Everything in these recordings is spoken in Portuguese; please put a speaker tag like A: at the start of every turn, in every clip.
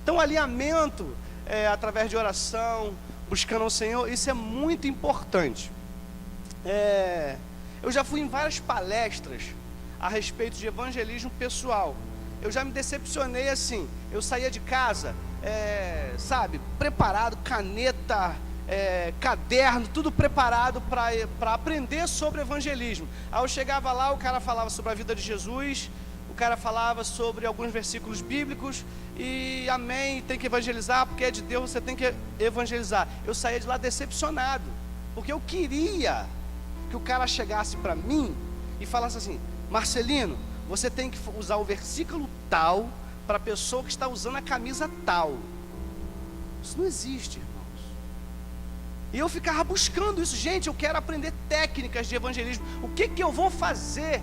A: Então, alinhamento através de oração, buscando o Senhor, isso é muito importante. Eu já fui em várias palestras a respeito de evangelismo pessoal. Eu já me decepcionei assim. Eu saía de casa, preparado, caneta, caderno, tudo preparado para aprender sobre evangelismo. Aí eu chegava lá, o cara falava sobre a vida de Jesus, o cara falava sobre alguns versículos bíblicos e amém, tem que evangelizar, porque é de Deus, você tem que evangelizar. Eu saía de lá decepcionado, porque eu queria que o cara chegasse para mim e falasse assim: Marcelino, você tem que usar o versículo tal para a pessoa que está usando a camisa tal. Isso não existe, irmãos. E eu ficava buscando isso. Gente, eu quero aprender técnicas de evangelismo. O que eu vou fazer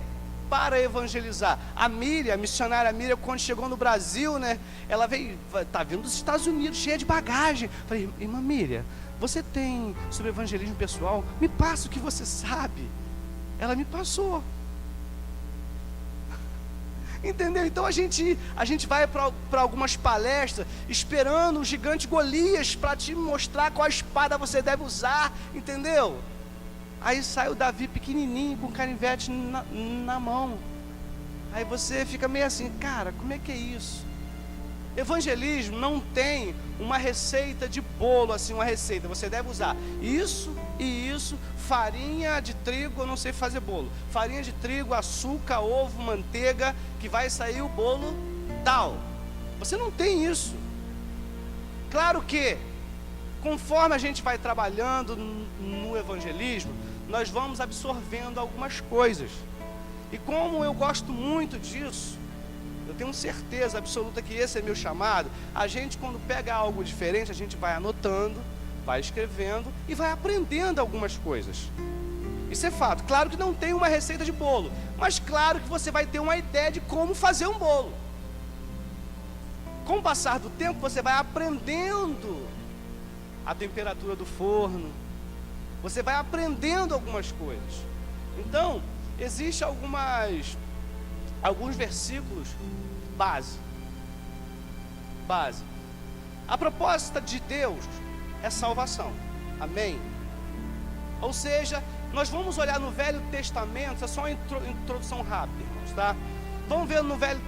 A: para evangelizar? A Miriam, a missionária Miriam, quando chegou no Brasil, né, ela está vindo dos Estados Unidos, cheia de bagagem. Falei: irmã Miriam, você tem sobre evangelismo pessoal? Me passa o que você sabe. Ela me passou. Entendeu? Então a gente vai para algumas palestras esperando o gigante Golias para te mostrar qual espada você deve usar, entendeu? Aí sai o Davi pequenininho com canivete na mão. Aí você fica meio assim: cara, como é que é isso? Evangelismo não tem uma receita de bolo, assim, uma receita. Você deve usar isso e isso, farinha de trigo, eu não sei fazer bolo. Farinha de trigo, açúcar, ovo, manteiga, que vai sair o bolo tal. Você não tem isso. Claro que, conforme a gente vai trabalhando no evangelismo, nós vamos absorvendo algumas coisas. E como eu gosto muito disso, eu tenho certeza absoluta que esse é meu chamado. A gente, quando pega algo diferente, a gente vai anotando, vai escrevendo e vai aprendendo algumas coisas. Isso é fato. Claro que não tem uma receita de bolo, mas claro que você vai ter uma ideia de como fazer um bolo. Com o passar do tempo, você vai aprendendo a temperatura do forno, você vai aprendendo algumas coisas. Então, existem alguns versículos base. A proposta de Deus é salvação, amém? Ou seja, nós vamos olhar no Velho Testamento, é só uma introdução rápida, irmãos, tá? Vamos ver no Velho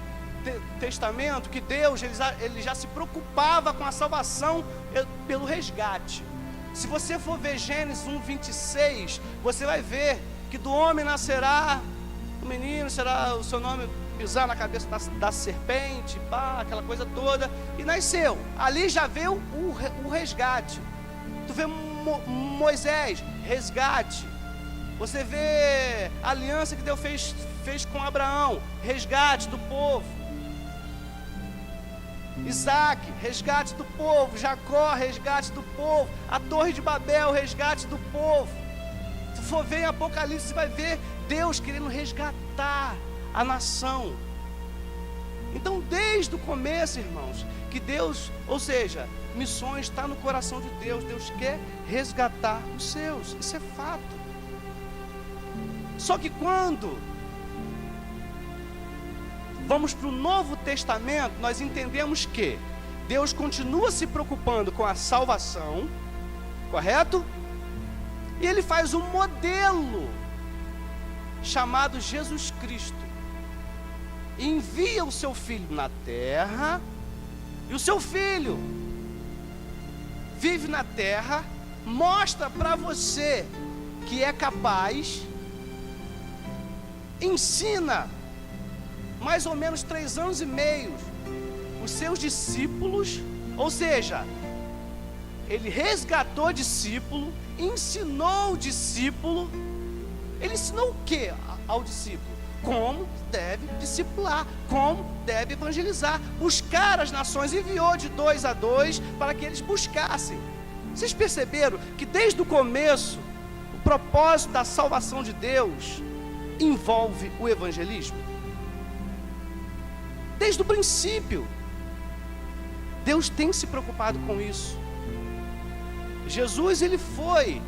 A: Testamento que Deus ele já se preocupava com a salvação pelo resgate. Se você for ver Gênesis 1:26, você vai ver que do homem nascerá o menino, será o seu nome pisar na cabeça da serpente, aquela coisa toda, e nasceu. Ali já veio o resgate. Tu vê Moisés, resgate. Você vê a aliança que Deus fez com Abraão, resgate do povo. Isaac, resgate do povo. Jacó, resgate do povo. A Torre de Babel, resgate do povo. Se for ver em Apocalipse, você vai ver Deus querendo resgatar a nação. Então, desde o começo, irmãos, que Deus, ou seja, missões está no coração de Deus. Deus quer resgatar os seus. Isso é fato. Só que quando vamos para o Novo Testamento, nós entendemos que Deus continua se preocupando com a salvação, correto? E Ele faz um modelo chamado Jesus Cristo. Envia o seu Filho na terra, e o seu Filho vive na terra, mostra para você que é capaz, ensina mais ou menos 3 anos e meio os seus discípulos, ou seja, Ele resgatou discípulo, ensinou o discípulo. Ele ensinou o que ao discípulo? Como deve discipular, como deve evangelizar, buscar as nações. Enviou de 2 a 2 para que eles buscassem. Vocês perceberam que desde o começo o propósito da salvação de Deus envolve o evangelismo? Desde o princípio Deus tem se preocupado com isso. Jesus, Ele foi,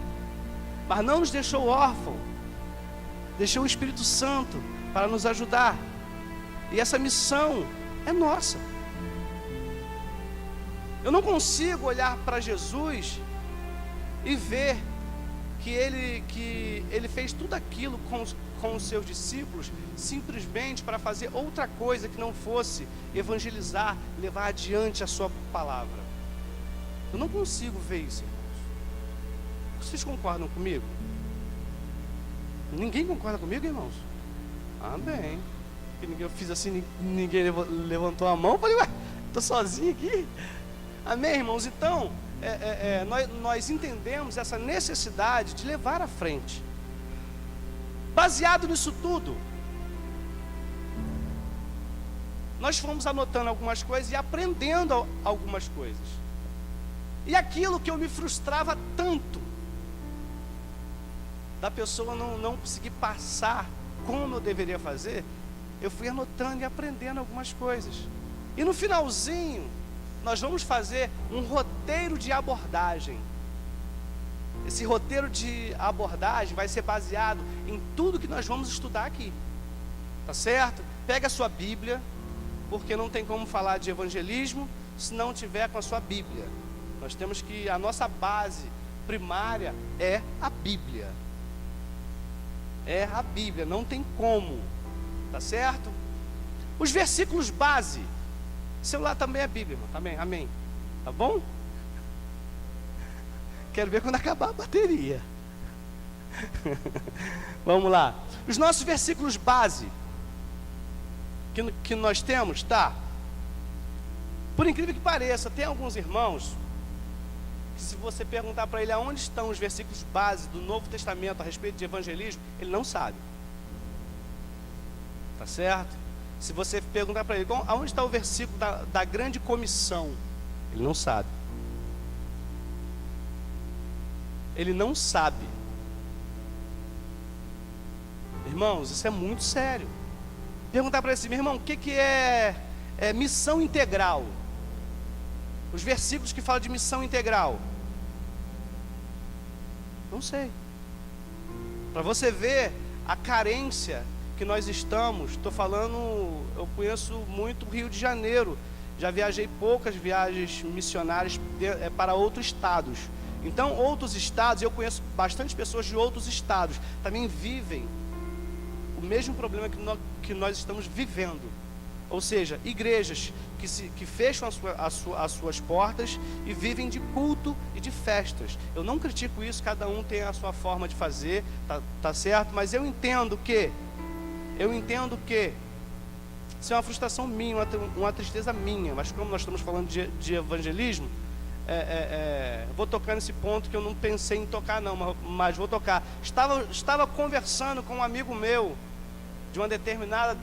A: mas não nos deixou órfãos, deixou o Espírito Santo para nos ajudar, e essa missão é nossa. Eu não consigo olhar para Jesus e ver que ele fez tudo aquilo com os seus discípulos simplesmente para fazer outra coisa que não fosse evangelizar, levar adiante a sua palavra. Eu não consigo ver isso, irmãos. Vocês concordam comigo? Ninguém concorda comigo, irmãos? Amém. Eu fiz assim, ninguém levantou a mão. Eu falei, ué, estou sozinho aqui. Amém, irmãos? Então, nós entendemos essa necessidade de levar à frente. Baseado nisso tudo, nós fomos anotando algumas coisas e aprendendo algumas coisas. E aquilo que eu me frustrava tanto, da pessoa não conseguir passar como eu deveria fazer, eu fui anotando e aprendendo algumas coisas. E no finalzinho, nós vamos fazer um roteiro de abordagem. Esse roteiro de abordagem vai ser baseado em tudo que nós vamos estudar aqui. Tá certo? Pega a sua Bíblia, porque não tem como falar de evangelismo se não tiver com a sua Bíblia. Nós temos que, a nossa base primária é a Bíblia. É a Bíblia, não tem como. Tá certo? Os versículos base. Celular também é Bíblia, irmão. Também, amém. Tá bom? Quero ver quando acabar a bateria. Vamos lá. Os nossos versículos base que nós temos, tá? Por incrível que pareça, tem alguns irmãos que, se você perguntar para ele aonde estão os versículos base do Novo Testamento a respeito de evangelismo, ele não sabe. Tá certo? Se você perguntar para ele aonde está o versículo da grande comissão, ele não sabe. Ele não sabe. Irmãos, isso é muito sério. Perguntar para ele assim, meu irmão, o que é missão integral? Os versículos que falam de missão integral. Não sei. Para você ver a carência que nós estamos. Estou falando, eu conheço muito o Rio de Janeiro. Já viajei poucas viagens missionárias para outros estados. Então, outros estados, eu conheço bastante pessoas de outros estados, também vivem o mesmo problema que nós estamos vivendo. Ou seja, igrejas que fecham as suas portas e vivem de culto e de festas. Eu não critico isso, cada um tem a sua forma de fazer, tá certo? Mas eu entendo que isso é uma frustração minha, uma tristeza minha. Mas como nós estamos falando de evangelismo, vou tocar nesse ponto que eu não pensei em tocar não, mas vou tocar. Estava conversando com um amigo meu de uma determinada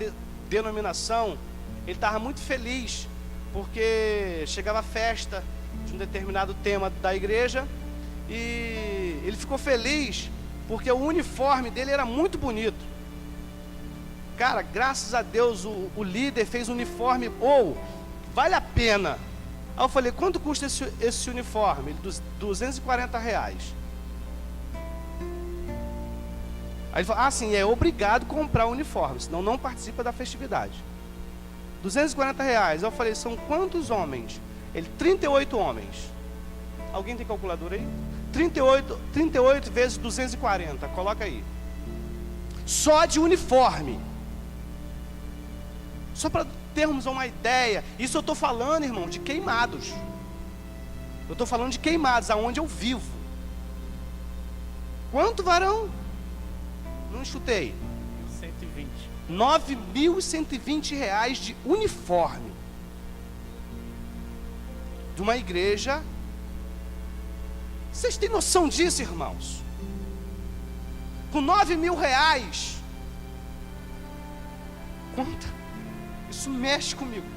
A: denominação. Ele estava muito feliz porque chegava a festa de um determinado tema da igreja e ele ficou feliz porque o uniforme dele era muito bonito. Cara, graças a Deus o líder fez um uniforme, vale a pena. Aí eu falei, quanto custa esse uniforme? Ele, R$240. Aí ele falou, sim, é obrigado a comprar o uniforme, senão não participa da festividade. R$240. Aí eu falei, são quantos homens? Ele, 38 homens. Alguém tem calculadora aí? 38 vezes 240, coloca aí. Só de uniforme. Só para termos uma ideia. Isso eu estou falando, irmão, de Queimados. Eu estou falando de Queimados, aonde eu vivo. Quanto, varão? Não chutei.
B: 120.
A: R$9.120 de uniforme. De uma igreja. Vocês têm noção disso, irmãos? Com R$9.000. Quanto? Isso mexe comigo.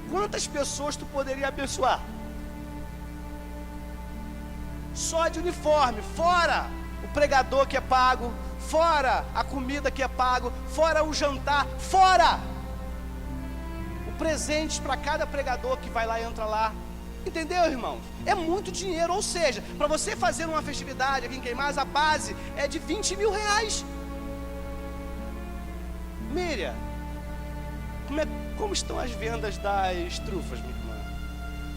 A: Quantas pessoas tu poderia abençoar? Só de uniforme, fora o pregador que é pago, fora a comida que é pago, fora o jantar, fora o presente para cada pregador que vai lá e entra lá. Entendeu, irmãos? É muito dinheiro. Ou seja, para você fazer uma festividade aqui em Queimados, a base é de R$20.000. Miriam, como estão as vendas das trufas, minha irmã?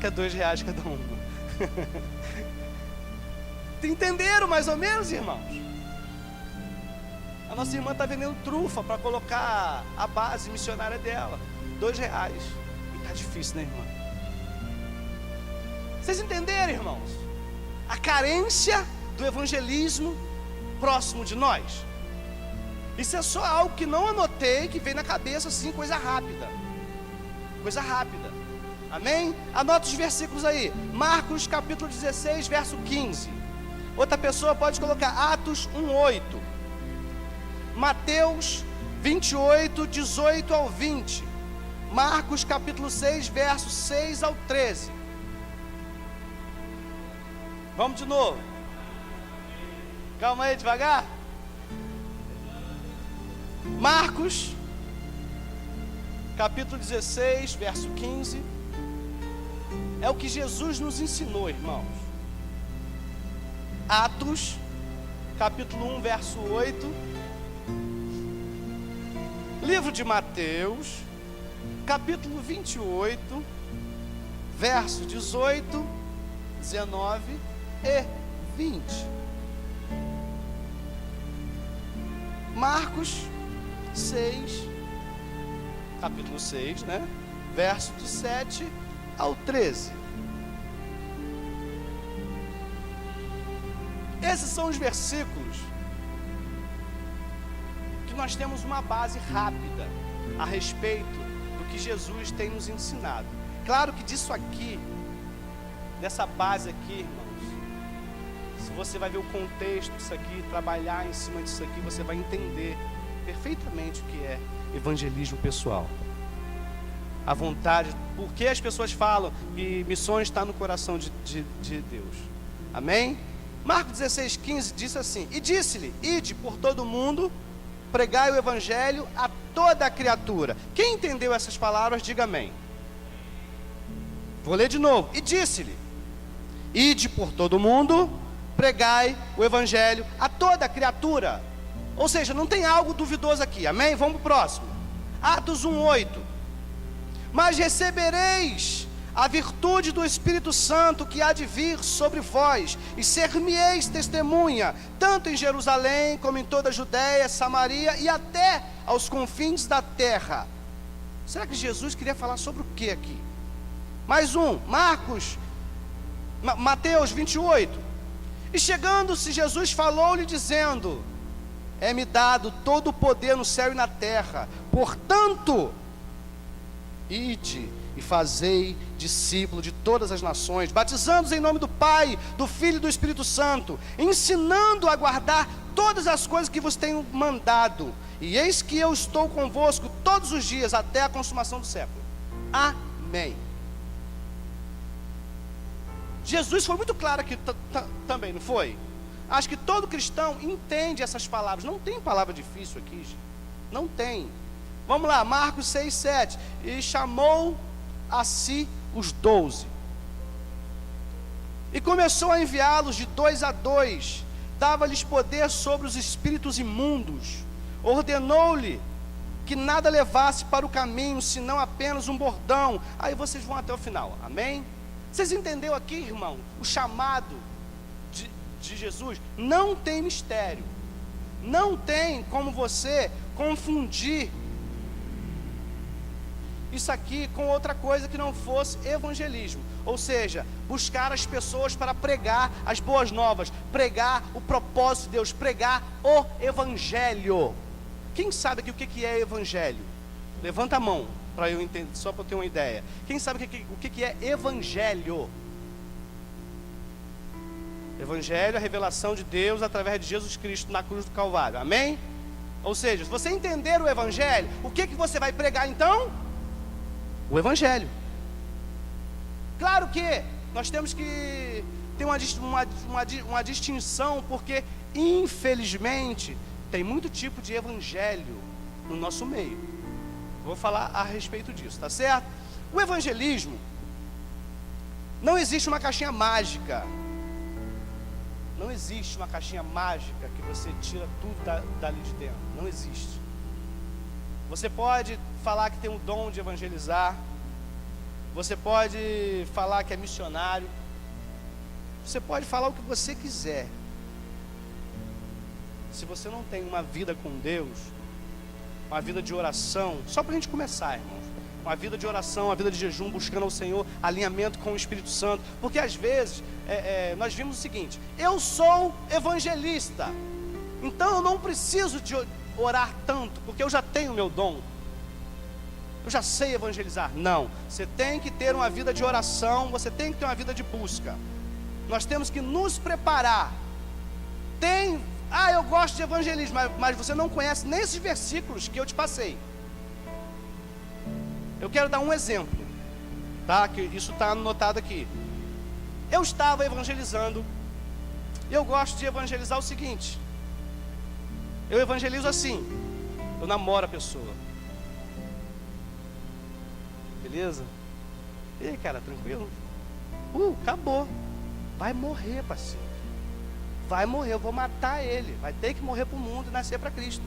A: Que é R$2 cada uma. Entenderam mais ou menos, irmãos? A nossa irmã está vendendo trufa para colocar a base missionária dela. R$2. E está difícil, né, irmã? Vocês entenderam, irmãos? A carência do evangelismo próximo de nós. Isso é só algo que não anotei, que veio na cabeça assim, coisa rápida. Coisa rápida. Amém? Anota os versículos aí. Marcos capítulo 16, verso 15. Outra pessoa pode colocar Atos 1:8. Mateus 28, 18 ao 20. Marcos capítulo 6, verso 6 ao 13. Vamos de novo. Calma aí, devagar. Marcos capítulo 16, verso 15. É o que Jesus nos ensinou, irmãos. Atos capítulo 1, verso 8. Livro de Mateus capítulo 28, verso 18, 19 e 20. Marcos 6, capítulo 6, né? Verso de 7 ao 13. Esses são os versículos que nós temos uma base rápida a respeito do que Jesus tem nos ensinado. Claro que disso aqui, dessa base aqui, irmãos, se você vai ver o contexto disso aqui, trabalhar em cima disso aqui, você vai entender perfeitamente o que é evangelismo pessoal. A vontade, porque as pessoas falam que missões está no coração de Deus. Amém? Marcos 16, 15 diz assim: e disse-lhe, ide por todo o mundo, pregai o evangelho a toda a criatura. Quem entendeu essas palavras, diga amém. Vou ler de novo. E disse-lhe, ide por todo o mundo, pregai o evangelho a toda a criatura. Ou seja, não tem algo duvidoso aqui, amém? Vamos para o próximo. Atos 1:8. Mas recebereis a virtude do Espírito Santo que há de vir sobre vós, e ser-me-eis testemunha, tanto em Jerusalém, como em toda a Judéia, Samaria, e até aos confins da terra. Será que Jesus queria falar sobre o que aqui? Mais um, Mateus 28. E chegando-se, Jesus falou-lhe dizendo, é-me dado todo o poder no céu e na terra, portanto, ide e fazei discípulo de todas as nações, batizando-os em nome do Pai, do Filho e do Espírito Santo, ensinando a guardar todas as coisas que vos tenho mandado, e eis que eu estou convosco todos os dias, até a consumação do século. Amém. Jesus foi muito claro aqui também, não foi? Acho que todo cristão entende essas palavras. Não tem palavra difícil aqui, gente. Não tem. Vamos lá, Marcos 6, 7. E chamou a si os 12. E começou a enviá-los de 2 a 2. Dava-lhes poder sobre os espíritos imundos. Ordenou-lhe que nada levasse para o caminho, senão apenas um bordão. Aí vocês vão até o final. Amém? Vocês entenderam aqui, irmão? O chamado de Jesus não tem mistério. Não tem como você confundir isso aqui com outra coisa que não fosse evangelismo. Ou seja, buscar as pessoas para pregar as boas novas, pregar o propósito de Deus, pregar o evangelho. Quem sabe aqui o que é evangelho? Levanta a mão para eu entender, só para eu ter uma ideia. Quem sabe o que é evangelho? Evangelho é a revelação de Deus através de Jesus Cristo na cruz do Calvário. Amém? Ou seja, se você entender o evangelho, o que você vai pregar então? O evangelho. Claro que nós temos que ter uma distinção, porque infelizmente tem muito tipo de evangelho no nosso meio. Vou falar a respeito disso, tá certo? O evangelismo, não existe uma caixinha mágica. Não existe uma caixinha mágica que você tira tudo dali de dentro. Não existe. Você pode falar que tem o dom de evangelizar. você pode falar que é missionário, você pode falar o que você quiser. Se você não tem uma vida com Deus, uma vida de oração, só para a gente começar, irmãos, uma vida de oração, uma vida de jejum, buscando ao Senhor, alinhamento com o Espírito Santo, porque às vezes nós vimos o seguinte: eu sou evangelista, então eu não preciso de orar tanto, porque eu já tenho o meu dom, eu já sei evangelizar. Não, você tem que ter uma vida de oração, você tem que ter uma vida de busca. Nós temos que nos preparar. Eu gosto de evangelismo, mas você não conhece nem esses versículos que eu te passei. Eu quero dar um exemplo, tá? Que isso está anotado aqui. Eu estava evangelizando, e eu gosto de evangelizar o seguinte: eu evangelizo assim, eu namoro a pessoa. Beleza? E aí, cara, tranquilo? Acabou. Vai morrer, parceiro. Vai morrer, eu vou matar ele. Vai ter que morrer para o mundo e nascer para Cristo.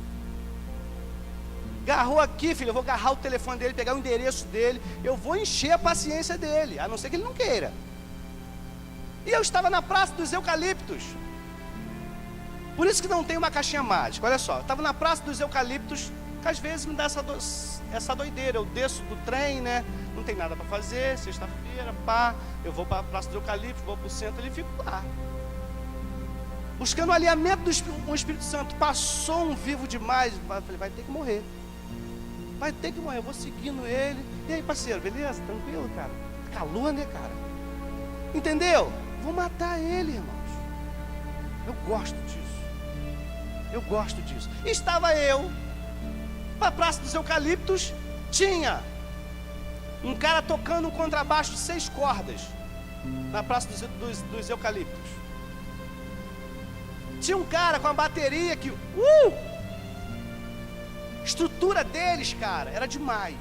A: Agarrou aqui, filho, eu vou agarrar o telefone dele, pegar o endereço dele, eu vou encher a paciência dele, a não ser que ele não queira. E eu estava na Praça dos Eucaliptos. Por isso que não tem uma caixinha mágica. Olha só, eu estava na Praça dos Eucaliptos, que às vezes me dá essa doideira. Eu desço do trem, né? Não tem nada para fazer, sexta-feira, eu vou para a Praça dos Eucaliptos, vou para o centro e fico lá, buscando o alinhamento com o Espírito Santo. Passou um vivo demais, eu falei, vai ter que morrer. Vai ter que morrer, eu vou seguindo ele. E aí, parceiro, beleza? Tranquilo, cara? Calor, né, cara? Entendeu? Vou matar ele, irmãos. Eu gosto disso. Eu gosto disso. E estava eu para a Praça dos Eucaliptos. Tinha um cara tocando um contrabaixo de 6 cordas na Praça dos Eucaliptos. Tinha um cara com a bateria que estrutura deles, cara, era demais.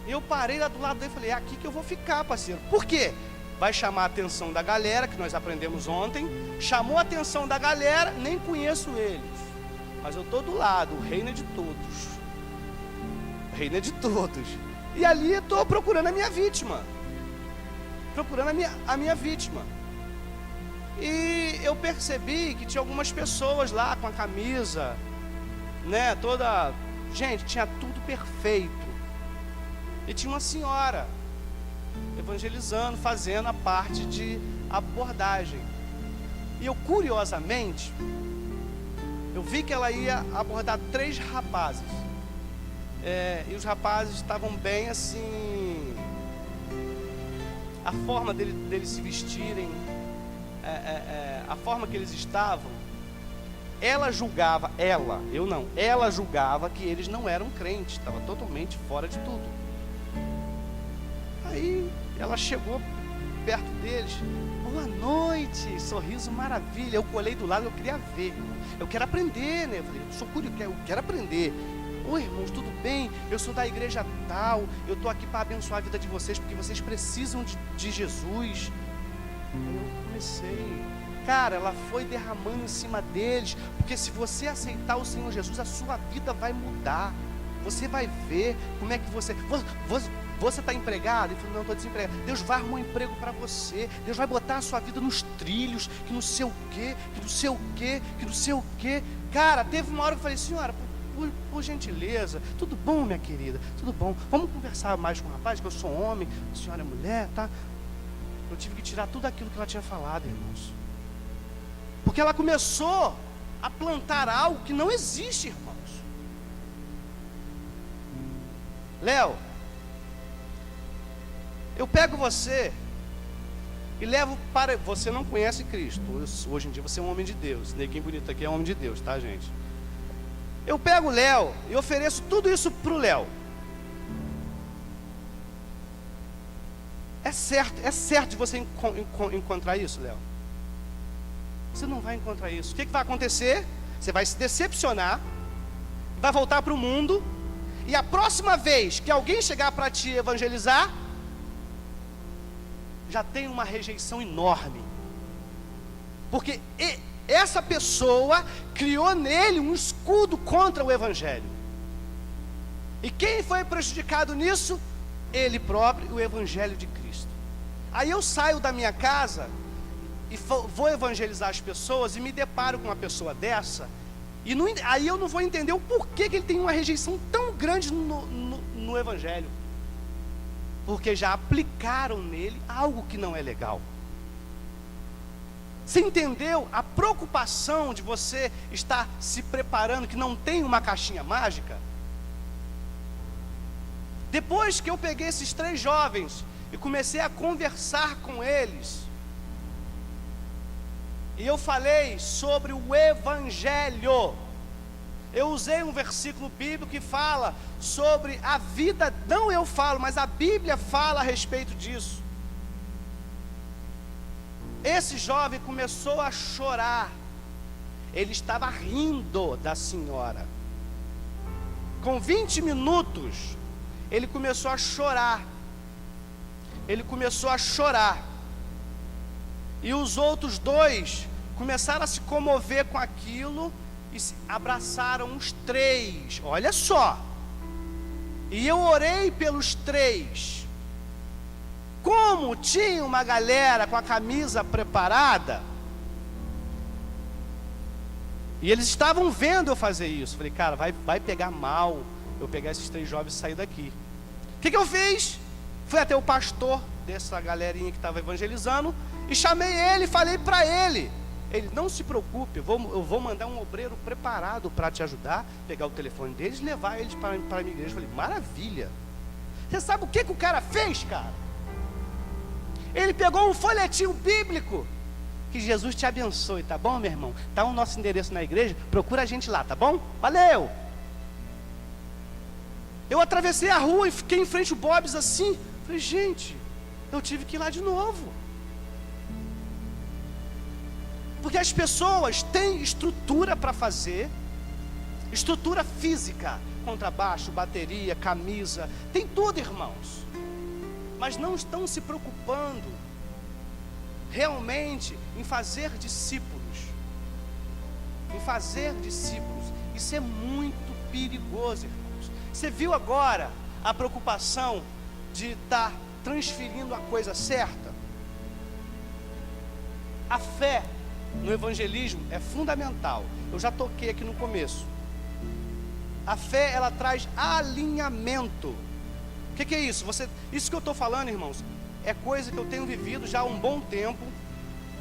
A: Eu parei lá do lado dele e falei, é aqui que eu vou ficar, parceiro. Por quê? Vai chamar a atenção da galera, que nós aprendemos ontem. Chamou a atenção da galera, nem conheço eles, mas eu estou do lado, o reino é de todos. O reino é de todos. E ali eu estou procurando a minha vítima. Procurando a minha vítima. E eu percebi que tinha algumas pessoas lá com a camisa, né, toda... Gente, tinha tudo perfeito. E tinha uma senhora evangelizando, fazendo a parte de abordagem. E eu, curiosamente, eu vi que ela ia abordar 3 rapazes. E os rapazes estavam bem assim... A forma deles se vestirem, a forma que eles estavam, ela julgava que eles não eram crentes, estava totalmente fora de tudo. Aí ela chegou perto deles, boa noite, sorriso maravilha. Eu colei do lado, eu queria ver, eu quero aprender, né? Eu falei, eu sou curioso, eu quero aprender. Oi, irmãos, tudo bem? Eu sou da igreja tal, eu estou aqui para abençoar a vida de vocês, porque vocês precisam de Jesus. Eu comecei, cara, ela foi derramando em cima deles, porque se você aceitar o Senhor Jesus, a sua vida vai mudar. Você vai ver como é que você está empregado? Ele falou, não, estou desempregado. Deus vai arrumar um emprego para você. Deus vai botar a sua vida nos trilhos, que não sei o quê, que não sei o quê, que não sei o quê. Cara, teve uma hora que eu falei, senhora, por gentileza, tudo bom, minha querida? Tudo bom, vamos conversar mais com o rapaz, que eu sou homem, a senhora é mulher, tá? Eu tive que tirar tudo aquilo que ela tinha falado, irmãos, porque ela começou a plantar algo que não existe, irmãos. Léo, eu pego você e levo para... Você não conhece Cristo, hoje em dia você é um homem de Deus. Neguinho bonito aqui é um homem de Deus, tá, gente? Eu pego o Léo e ofereço tudo isso para o Léo. É certo de você encontrar isso, Léo? Você não vai encontrar isso. O que vai acontecer? Você vai se decepcionar, vai voltar para o mundo, e a próxima vez que alguém chegar para te evangelizar, já tem uma rejeição enorme, porque essa pessoa criou nele um escudo contra o evangelho. E quem foi prejudicado nisso? Ele próprio e o Evangelho de Cristo. Aí eu saio da minha casa e vou evangelizar as pessoas e me deparo com uma pessoa dessa, e aí eu não vou entender o porquê que ele tem uma rejeição tão grande no Evangelho, porque já aplicaram nele algo que não é legal. Você entendeu a preocupação de você estar se preparando, que não tem uma caixinha mágica? Depois que eu peguei esses 3 jovens e comecei a conversar com eles, e eu falei sobre o Evangelho, eu usei um versículo bíblico que fala sobre a vida, não eu falo, mas a Bíblia fala a respeito disso. Esse jovem começou a chorar, ele estava rindo da senhora. Com 20 minutos, ele começou a chorar. E os outros 2 começaram a se comover com aquilo e se abraçaram os 3. Olha só. E eu orei pelos 3. Como tinha uma galera com a camisa preparada, e eles estavam vendo eu fazer isso, falei, cara, vai pegar mal eu pegar esses 3 jovens e sair daqui. O que eu fiz? Fui até o pastor dessa galerinha que estava evangelizando e chamei ele e falei para ele, não se preocupe, eu vou mandar um obreiro preparado para te ajudar, pegar o telefone deles, levar eles para a minha igreja. Eu falei, maravilha. Você sabe o que o cara fez, cara? Ele pegou um folhetinho bíblico. Que Jesus te abençoe, tá bom, meu irmão? Tá o nosso endereço na igreja, procura a gente lá, tá bom? Valeu! Eu atravessei a rua e fiquei em frente ao Bob's assim. Falei, gente, eu tive que ir lá de novo. Porque as pessoas têm estrutura para fazer, estrutura física, contrabaixo, bateria, camisa, tem tudo, irmãos. Mas não estão se preocupando realmente em fazer discípulos. Isso é muito perigoso, irmãos. Você viu agora a preocupação de estar transferindo a coisa certa? A fé no evangelismo é fundamental. Eu já toquei aqui no começo. A fé, ela traz alinhamento. O que é isso? Isso que eu estou falando, irmãos, é coisa que eu tenho vivido já há um bom tempo.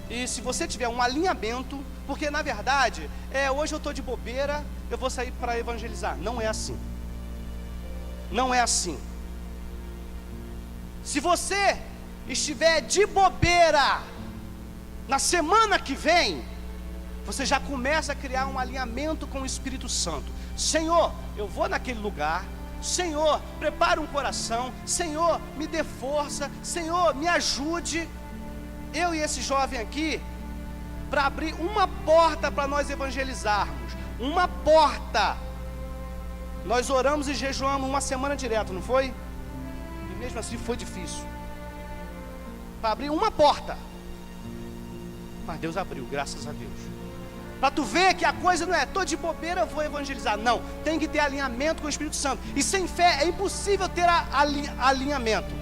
A: E se você tiver um alinhamento, porque na verdade, hoje eu estou de bobeira, eu vou sair para evangelizar. Não é assim. Não é assim. Se você estiver de bobeira na semana que vem, você já começa a criar um alinhamento com o Espírito Santo. Senhor, eu vou naquele lugar. Senhor, prepara um coração. Senhor, me dê força. Senhor, me ajude. Eu e esse jovem aqui, para abrir uma porta para nós evangelizarmos. Uma porta. Nós oramos e jejuamos uma semana direto, não foi? E mesmo assim foi difícil. Para abrir uma porta. Mas Deus abriu, graças a Deus. Para tu ver que a coisa não é, tô de bobeira, eu vou evangelizar. Não, tem que ter alinhamento com o Espírito Santo. E sem fé é impossível ter alinhamento.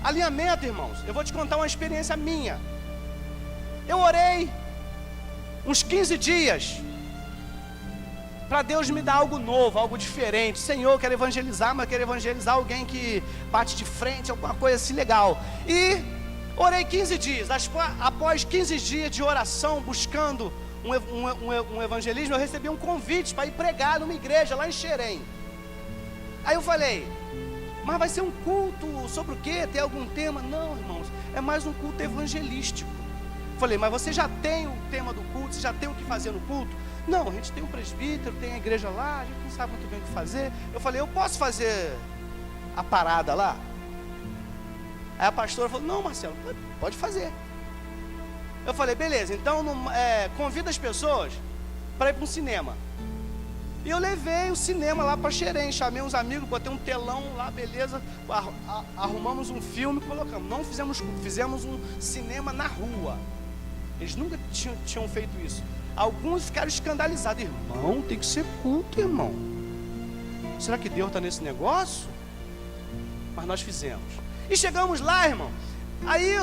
A: Alinhamento, irmãos, eu vou te contar uma experiência minha. Eu orei uns 15 dias para Deus me dar algo novo, algo diferente. Senhor, eu quero evangelizar, mas eu quero evangelizar alguém que bate de frente, alguma coisa assim legal. E orei 15 dias. Após 15 dias de oração, buscando um evangelismo, eu recebi um convite para ir pregar numa igreja lá em Xerém. Aí eu falei, mas vai ser um culto sobre o quê? Tem algum tema? Não, irmãos, é mais um culto evangelístico. Falei, mas você já tem o tema do culto? Você já tem o que fazer no culto? Não, a gente tem um presbítero, tem a igreja lá, a gente não sabe muito bem o que fazer. Eu falei, eu posso fazer a parada lá? Aí a pastora falou, não, Marcelo, pode fazer. Eu falei, beleza, então convida as pessoas para ir para um cinema. E eu levei o cinema lá para Xerém, chamei uns amigos, botei um telão lá, beleza, arrumamos um filme, colocamos. Não fizemos um cinema na rua. Eles nunca tinham feito isso. Alguns ficaram escandalizados. Irmão, tem que ser culto, irmão. Será que Deus está nesse negócio? mas nós fizemos. E chegamos lá, irmão, aí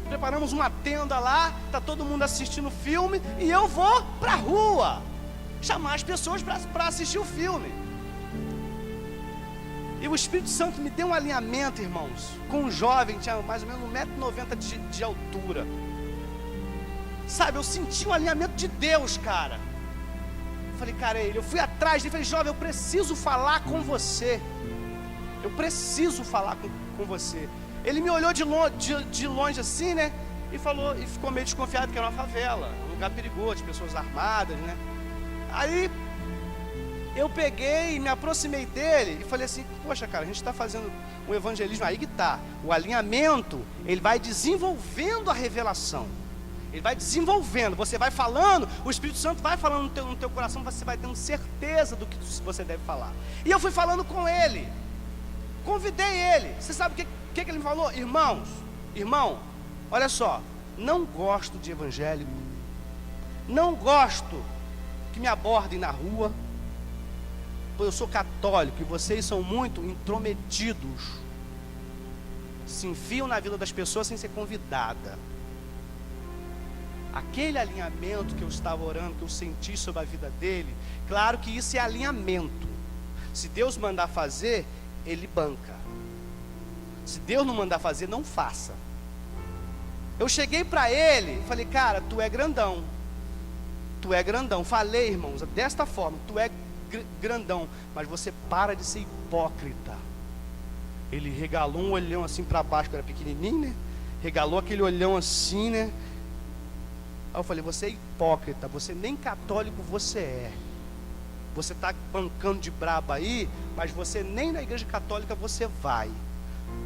A: preparamos uma tenda lá, está todo mundo assistindo o filme, e eu vou para a rua, chamar as pessoas para assistir o filme. E o Espírito Santo me deu um alinhamento, irmãos, com um jovem, tinha mais ou menos 1,90 m de altura. Sabe, eu senti um alinhamento de Deus, cara. Falei, cara, é ele. Eu fui atrás dele, falei, jovem, eu preciso falar com você. Eu preciso falar com você. Ele me olhou de longe assim, né? E falou, e ficou meio desconfiado que era uma favela, um lugar perigoso, de pessoas armadas, né? Aí eu peguei e me aproximei dele e falei assim, poxa, cara, a gente está fazendo um evangelismo, aí que tá. O alinhamento, ele vai desenvolvendo a revelação. Ele vai desenvolvendo, você vai falando, o Espírito Santo vai falando no teu coração, você vai tendo certeza do que você deve falar. E eu fui falando com ele, convidei ele. Você sabe o que ele me falou? Irmão, olha só, não gosto de evangélico, não gosto que me abordem na rua, pois eu sou católico e vocês são muito intrometidos, se enfiam na vida das pessoas sem ser convidada. Aquele alinhamento que eu estava orando, que eu senti sobre a vida dele, claro que isso é alinhamento. Se Deus mandar fazer, ele banca. Se Deus não mandar fazer, não faça. Eu cheguei para ele e falei, cara, tu é grandão. Tu é grandão. Falei, irmãos, desta forma, tu é grandão, mas você para de ser hipócrita. Ele regalou um olhão assim para baixo, que era pequenininho, né? Regalou aquele olhão assim, né? Aí eu falei, você é hipócrita, você nem católico você é. Você está bancando de braba aí, mas você nem na igreja católica você vai.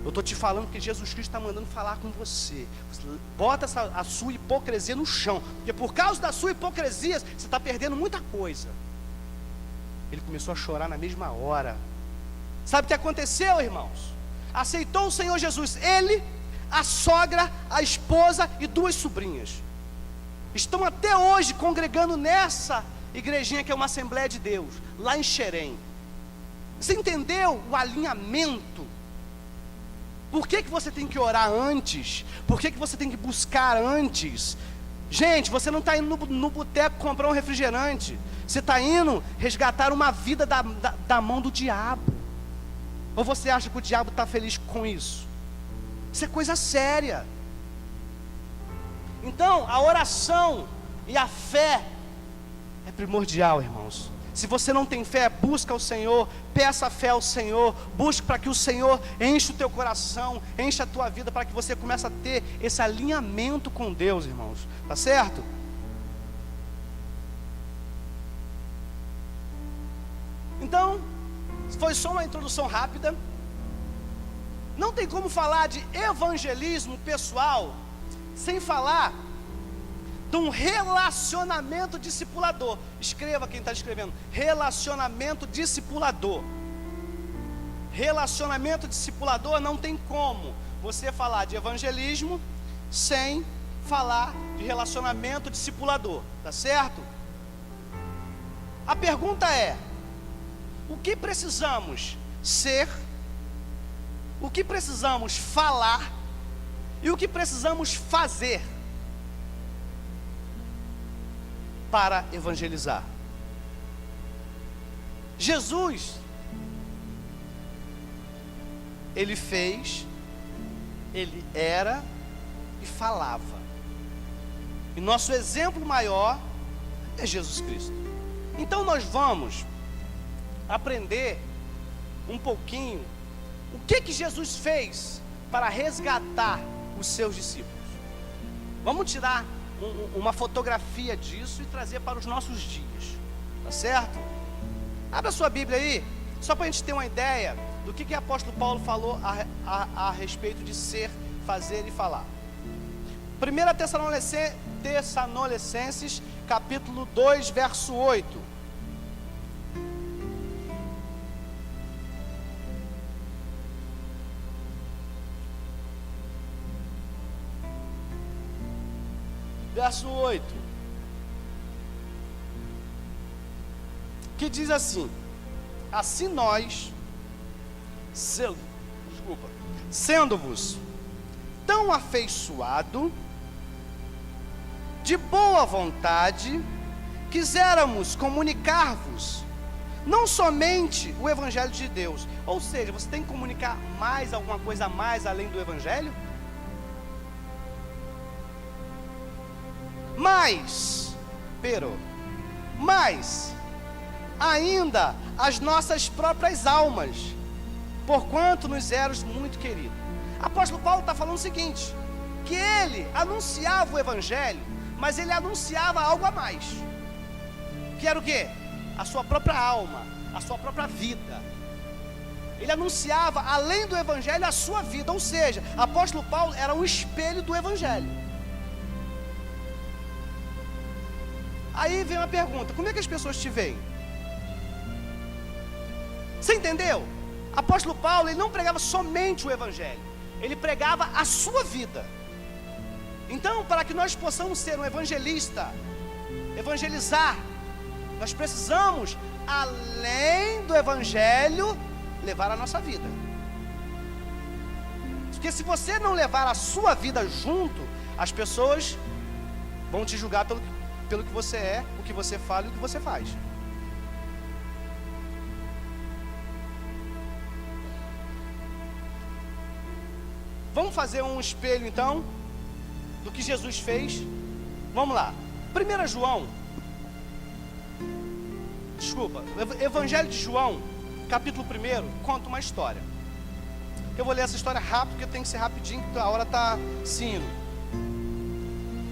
A: Eu estou te falando que Jesus Cristo está mandando falar com você. Bota a sua hipocrisia no chão, porque por causa da sua hipocrisia, você está perdendo muita coisa. Ele começou a chorar na mesma hora. Sabe o que aconteceu, irmãos? Aceitou o Senhor Jesus, ele, a sogra, a esposa e 2 sobrinhas. Estão até hoje congregando nessa igrejinha que é uma Assembleia de Deus, lá em Xerém. Você entendeu o alinhamento? Por que você tem que orar antes? Por que você tem que buscar antes? Gente, você não está indo no boteco comprar um refrigerante. Você está indo resgatar uma vida da mão do diabo. Ou você acha que o diabo está feliz com isso? Isso é coisa séria. Então, a oração e a fé é primordial, irmãos. Se você não tem fé, busca o Senhor, peça fé ao Senhor, busque para que o Senhor enche o teu coração, enche a tua vida, para que você comece a ter esse alinhamento com Deus, irmãos. Tá certo? Então, foi só uma introdução rápida. Não tem como falar de evangelismo pessoal sem falar de um relacionamento discipulador. Escreva quem está escrevendo: relacionamento discipulador. Relacionamento discipulador, não tem como você falar de evangelismo sem falar de relacionamento discipulador, tá certo? A pergunta é: o que precisamos ser, o que precisamos falar e o que precisamos fazer para evangelizar? Jesus, ele fez, ele era e falava. E nosso exemplo maior é Jesus Cristo. Então nós vamos aprender um pouquinho o que Jesus fez para resgatar os seus discípulos. Vamos tirar uma fotografia disso e trazer para os nossos dias, tá certo? Abra sua Bíblia aí, só para a gente ter uma ideia do que o apóstolo Paulo falou a respeito de ser, fazer e falar. 1 Tessalonicenses, capítulo 2, verso 8. Verso 8, que diz assim: assim nós Sendo-vos tão afeiçoado, de boa vontade, quiséramos comunicar-vos não somente o Evangelho de Deus. Ou seja, você tem que comunicar mais alguma coisa a mais além do Evangelho? Mas ainda as nossas próprias almas, porquanto nos eros muito queridos. Apóstolo Paulo está falando o seguinte, que ele anunciava o Evangelho, mas ele anunciava algo a mais, que era o quê? A sua própria alma, a sua própria vida. Ele anunciava, além do Evangelho, a sua vida. Ou seja, apóstolo Paulo era um espelho do Evangelho. Aí vem uma pergunta: como é que as pessoas te veem? Você entendeu? Apóstolo Paulo, ele não pregava somente o Evangelho, ele pregava a sua vida. Então, para que nós possamos ser um evangelista, evangelizar, nós precisamos, além do Evangelho, levar a nossa vida. Porque se você não levar a sua vida junto, as pessoas vão te julgar pelo que você é, o que você fala e o que você faz. Vamos fazer um espelho então do que Jesus fez. Vamos lá. 1 João, Evangelho de João, capítulo 1, conta uma história. Eu vou ler essa história rápido, porque tem que ser rapidinho, porque a hora está se indo.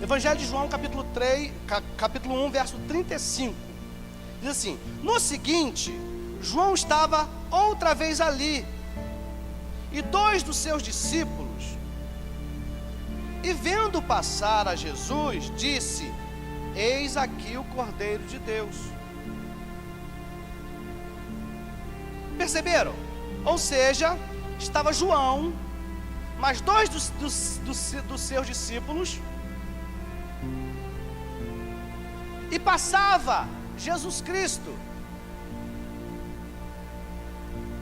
A: Evangelho de João, capítulo 1, verso 35. Diz assim: no seguinte, João estava outra vez ali, e 2 dos seus discípulos, e vendo passar a Jesus, disse: eis aqui o Cordeiro de Deus. Perceberam? Ou seja, estava João, mas 2 dos seus discípulos, e passava Jesus Cristo.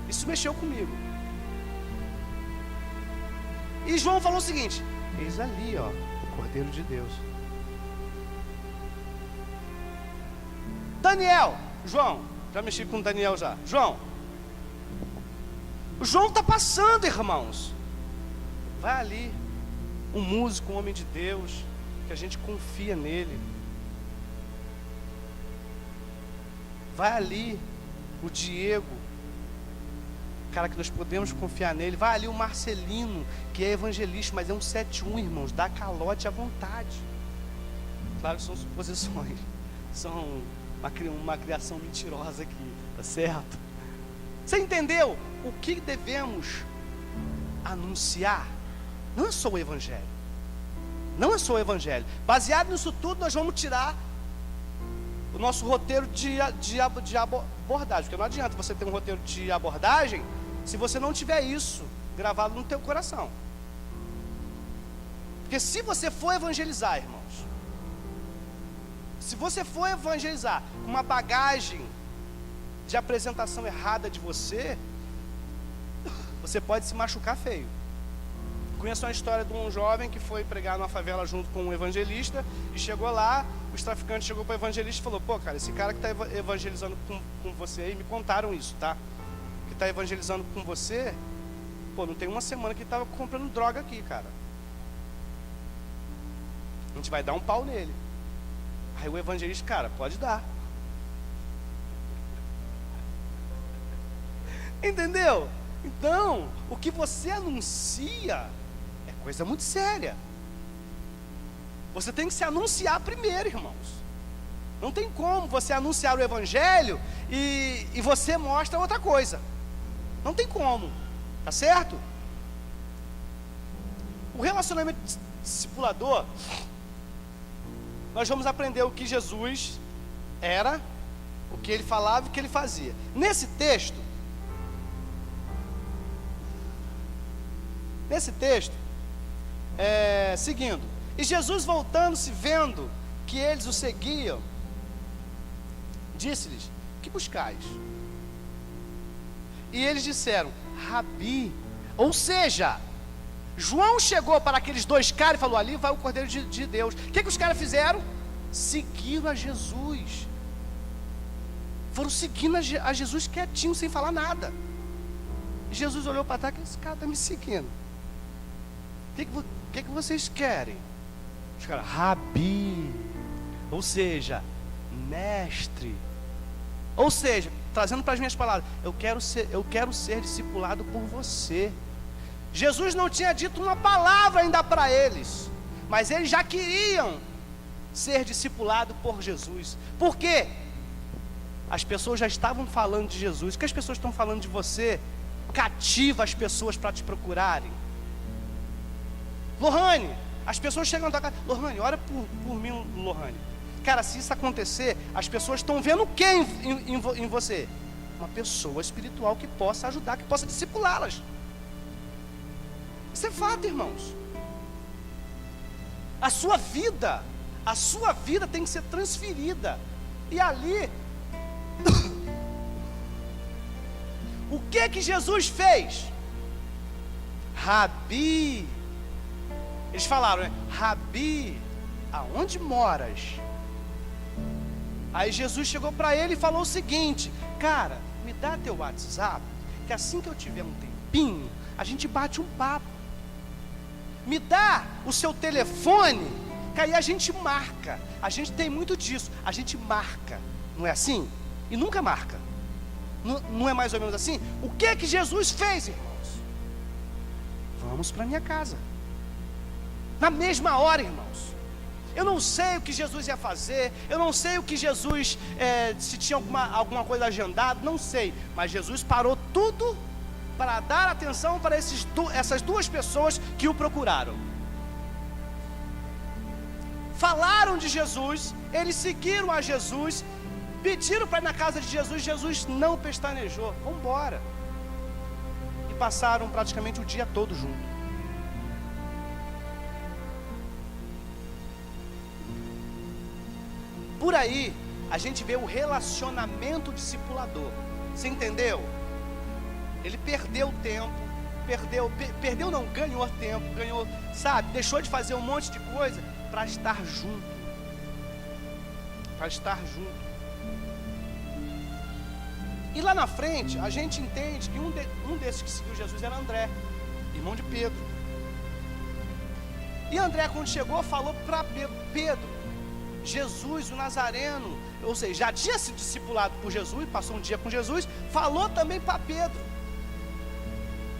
A: Isso mexeu comigo. E João falou o seguinte: eis ali, ó, o Cordeiro de Deus. Daniel, João, já mexi com Daniel já. O João está passando, irmãos. Vai ali, um músico, um homem de Deus, que a gente confia nele. Vai ali, o Diego, cara que nós podemos confiar nele. Vai ali o Marcelino, que é evangelista, mas é um 7-1, irmãos, dá calote à vontade. Claro que são suposições, são uma criação mentirosa aqui, tá certo? Você entendeu? O que devemos anunciar não é só o Evangelho. Não é só o Evangelho. Baseado nisso tudo, nós vamos tirar o nosso roteiro de abordagem. Porque não adianta você ter um roteiro de abordagem se você não tiver isso gravado no teu coração. Porque se você for evangelizar, irmãos, se você for evangelizar com uma bagagem de apresentação errada de você, você pode se machucar feio. Conheço uma história de um jovem que foi pregar numa favela junto com um evangelista, e chegou lá, os traficantes chegou para o evangelista e falou: pô, cara, esse cara que está evangelizando com você aí, me contaram isso, tá? Que está evangelizando com você, pô, não tem uma semana que ele estava comprando droga aqui, cara. A gente vai dar um pau nele. Aí o evangelista: cara, pode dar. Entendeu? Então, o que você anuncia é coisa muito séria. Você tem que se anunciar primeiro, irmãos. Não tem como você anunciar o Evangelho e você mostra outra coisa. Não tem como, tá certo? O relacionamento discipulador, nós vamos aprender o que Jesus era, o que ele falava e o que ele fazia. Nesse texto, seguindo, e Jesus, voltando-se, vendo que eles o seguiam, disse-lhes: que buscais? E eles disseram: Rabi. Ou seja, João chegou para aqueles dois caras e falou: ali vai o Cordeiro de Deus. O que os caras fizeram? Seguiram a Jesus. Foram seguindo a Jesus quietinho, sem falar nada. E Jesus olhou para trás: que esse cara está me seguindo. O que vocês querem? Os caras: Rabi. Ou seja, mestre. Ou seja, trazendo para as minhas palavras, eu quero ser discipulado por você. Jesus não tinha dito uma palavra ainda para eles, mas eles já queriam ser discipulados por Jesus. Por quê? As pessoas já estavam falando de Jesus. O que as pessoas estão falando de você cativa as pessoas para te procurarem. Lohane, as pessoas chegam na tua casa: Lohane, ora por mim, Lohane. Cara, se isso acontecer, as pessoas estão vendo o que em você? Uma pessoa espiritual que possa ajudar, que possa discipulá-las. Isso é fato, irmãos. A sua vida tem que ser transferida. E ali, o que Jesus fez? Rabi. Eles falaram, né? Rabi, aonde moras? Aí Jesus chegou para ele e falou o seguinte: cara, me dá teu WhatsApp, que assim que eu tiver um tempinho, a gente bate um papo. Me dá o seu telefone, que aí a gente marca. A gente tem muito disso, a gente marca. Não é assim? E nunca marca. Não é mais ou menos assim? O que Jesus fez, irmãos? Vamos para minha casa. Na mesma hora, irmãos. Eu não sei o que Jesus ia fazer, eu não sei o que Jesus, se tinha alguma coisa agendada, não sei. Mas Jesus parou tudo para dar atenção para essas duas pessoas que o procuraram. Falaram de Jesus, eles seguiram a Jesus, pediram para ir na casa de Jesus, Jesus não pestanejou, vamos embora. E passaram praticamente o dia todo juntos. Por aí, a gente vê o relacionamento discipulador. Você entendeu? Ele perdeu tempo, ganhou tempo, deixou de fazer um monte de coisa para estar junto. E lá na frente, a gente entende que um desses que seguiu Jesus era André, irmão de Pedro. E André, quando chegou, falou para Pedro: Jesus, o Nazareno, ou seja, já tinha sido discipulado por Jesus, passou um dia com Jesus, falou também para Pedro.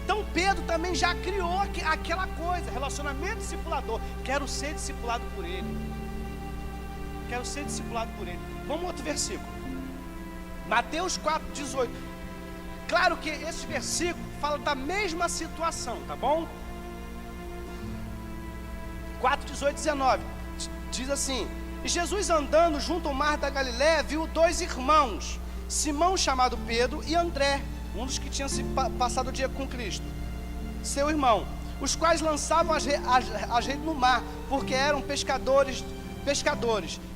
A: Então Pedro também já criou aquela coisa, relacionamento discipulador. Quero ser discipulado por ele. Vamos outro versículo. Mateus 4,18. Claro que esse versículo fala da mesma situação, tá bom? 4,18, 19. Diz assim: e Jesus, andando junto ao mar da Galiléia, viu dois irmãos, Simão, chamado Pedro, e André, um dos que tinha se passado o dia com Cristo, seu irmão, os quais lançavam as redes no mar, porque eram pescadores.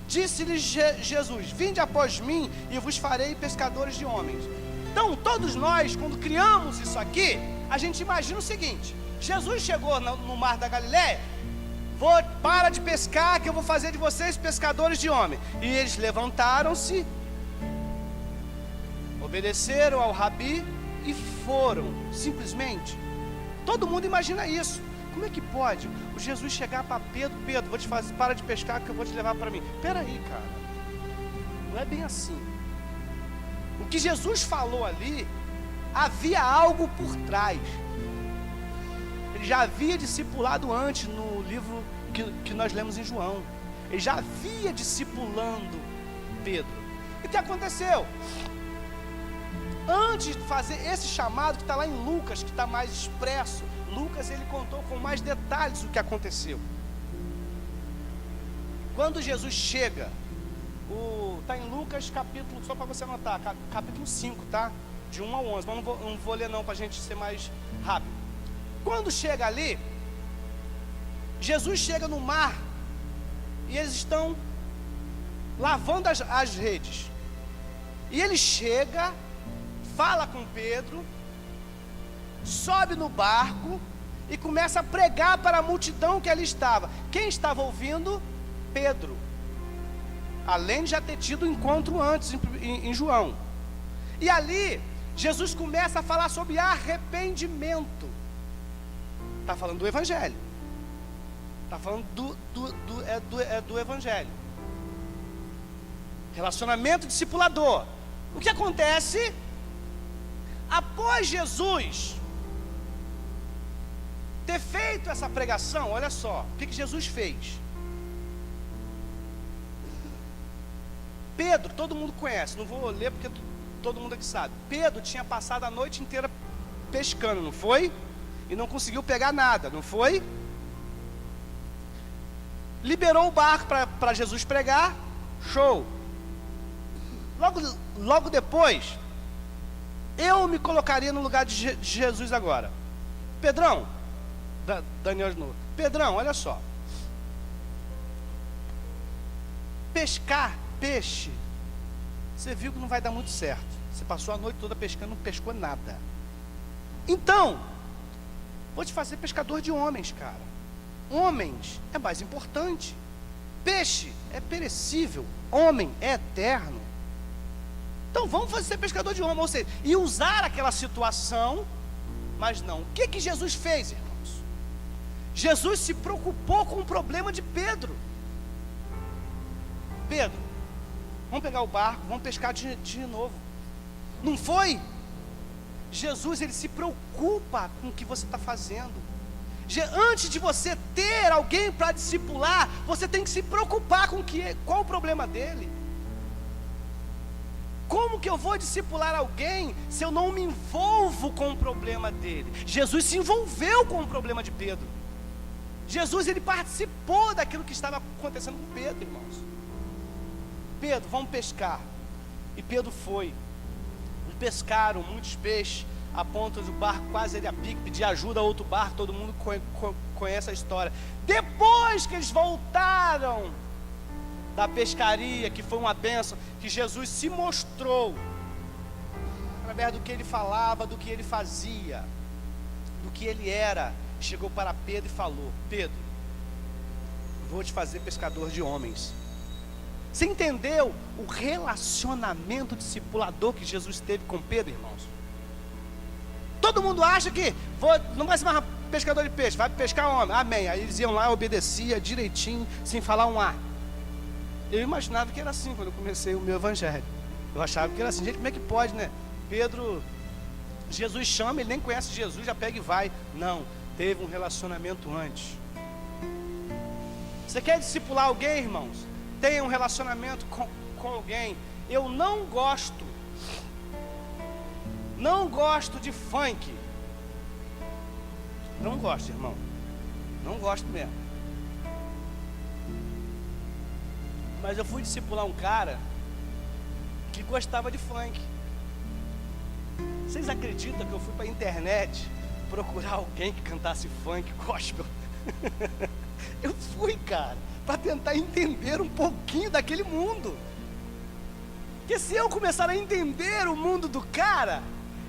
A: Disse-lhes Jesus: vinde após mim, e vos farei pescadores de homens. Então, todos nós, quando criamos isso aqui, a gente imagina o seguinte: Jesus chegou no mar da Galiléia, para de pescar, que eu vou fazer de vocês pescadores de homem. E eles levantaram-se, obedeceram ao Rabi e foram, simplesmente. Todo mundo imagina isso. Como é que pode o Jesus chegar para Pedro: Pedro, vou te fazer, para de pescar, que eu vou te levar para mim? Peraí, cara, não é bem assim. O que Jesus falou ali, havia algo por trás. Ele já havia discipulado antes no livro que nós lemos em João. Ele já havia discipulando Pedro. E o que aconteceu? Antes de fazer esse chamado que está lá em Lucas, que está mais expresso, Lucas ele contou com mais detalhes o que aconteceu. Quando Jesus chega, está em Lucas capítulo, só para você anotar, capítulo 5, tá? De 1 ao 11, mas não vou ler não, para a gente ser mais rápido. Quando chega ali, Jesus chega no mar, e eles estão lavando as redes. E ele chega, fala com Pedro, sobe no barco e começa a pregar para a multidão que ali estava. Quem estava ouvindo? Pedro. Além de já ter tido um encontro antes em João. E ali, Jesus começa a falar sobre arrependimento. Está falando do Evangelho. Está falando do Evangelho. Relacionamento discipulador. O que acontece? Após Jesus ter feito essa pregação, olha só, o que Jesus fez? Pedro, todo mundo conhece, não vou ler porque todo mundo aqui sabe. Pedro tinha passado a noite inteira pescando, não foi? E não conseguiu pegar nada, não foi? Liberou o barco para Jesus pregar, show. Logo depois, eu me colocaria no lugar de Jesus agora. Pedrão, Daniel de novo. Pedrão, olha só. Pescar peixe, você viu que não vai dar muito certo. Você passou a noite toda pescando, não pescou nada. Então, vou te fazer pescador de homens, cara. Homens é mais importante. Peixe é perecível, homem é eterno. Então vamos fazer pescador de homens, ou seja, e usar aquela situação, mas não. O que Jesus fez, irmãos? Jesus se preocupou com o problema de Pedro. Pedro, vamos pegar o barco, vamos pescar de novo. Não foi? Jesus, ele se preocupa com o que você está fazendo. Antes de você ter alguém para discipular, você tem que se preocupar com qual o problema dele. Como que eu vou discipular alguém se eu não me envolvo com o problema dele? Jesus se envolveu com o problema de Pedro. Jesus, ele participou daquilo que estava acontecendo com Pedro, irmãos. Pedro, vamos pescar. E Pedro foi. E pescaram muitos peixes, a ponto do barco quase ele a pique, pedir ajuda a outro barco. Todo mundo conhece a história. Depois que eles voltaram da pescaria, que foi uma bênção, que Jesus se mostrou através do que ele falava, do que ele fazia, do que ele era, chegou para Pedro e falou: Pedro, vou te fazer pescador de homens. Você entendeu o relacionamento discipulador que Jesus teve com Pedro, irmãos? Todo mundo acha que não vai ser mais pescador de peixe, vai pescar homem, amém. Aí eles iam lá, obedecia direitinho, sem falar um A. Eu imaginava que era assim quando eu comecei o meu evangelho. Eu achava que era assim. Gente, como é que pode, né? Pedro, Jesus chama, ele nem conhece Jesus, já pega e vai. Não, teve um relacionamento antes. Você quer discipular alguém, irmãos? Tenha um relacionamento com alguém. Eu não gosto de funk. Não gosto, irmão. Não gosto mesmo. Mas eu fui discipular um cara que gostava de funk. Vocês acreditam que eu fui para a internet procurar alguém que cantasse funk gospel? Eu fui, cara, para tentar entender um pouquinho daquele mundo. Porque se eu começar a entender o mundo do cara,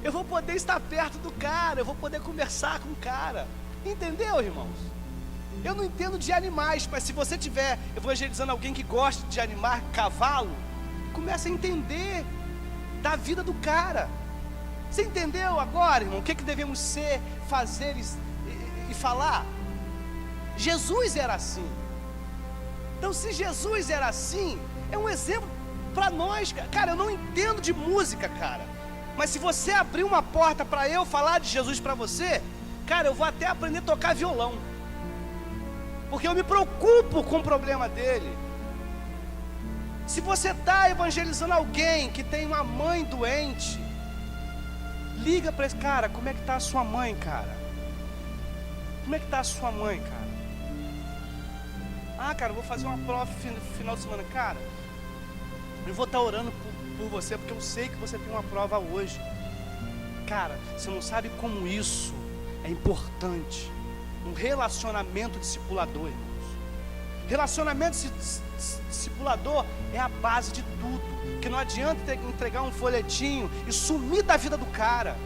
A: eu vou poder estar perto do cara, eu vou poder conversar com o cara. Entendeu, irmãos? Eu não entendo de animais, mas se você estiver evangelizando alguém que gosta de animar cavalo, começa a entender da vida do cara. Você entendeu agora, irmão, o que devemos ser, fazer e falar? Jesus era assim. Então, se Jesus era assim, é um exemplo para nós. Cara, eu não entendo de música, cara, mas se você abrir uma porta para eu falar de Jesus para você, cara, eu vou até aprender a tocar violão, porque eu me preocupo com o problema dele. Se você está evangelizando alguém que tem uma mãe doente, liga para esse cara: como é que está a sua mãe, cara? Como é que está a sua mãe, cara? Ah, cara, eu vou fazer uma prova no final de semana. Cara, eu vou estar orando por você, porque eu sei que você tem uma prova hoje. Cara, você não sabe como isso é importante. Um relacionamento discipulador, irmãos. Relacionamento discipulador é a base de tudo. Porque não adianta entregar um folhetinho e sumir da vida do cara.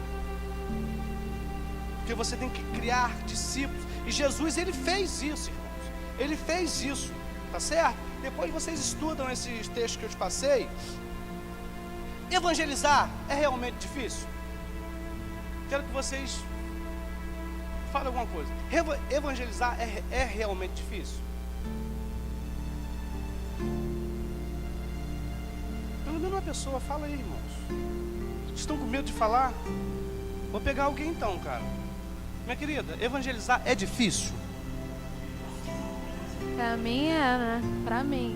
A: porque você tem que criar discípulos. E Jesus, ele fez isso, irmãos. Ele fez isso, tá certo? Depois vocês estudam esses textos que eu te passei. Evangelizar é realmente difícil? Quero que vocês falem alguma coisa. Evangelizar é realmente difícil? Pelo menos uma pessoa, fala aí, irmãos. Estão com medo de falar? Vou pegar alguém então, cara. Minha querida, evangelizar é difícil?
B: Pra mim é, né? Pra mim.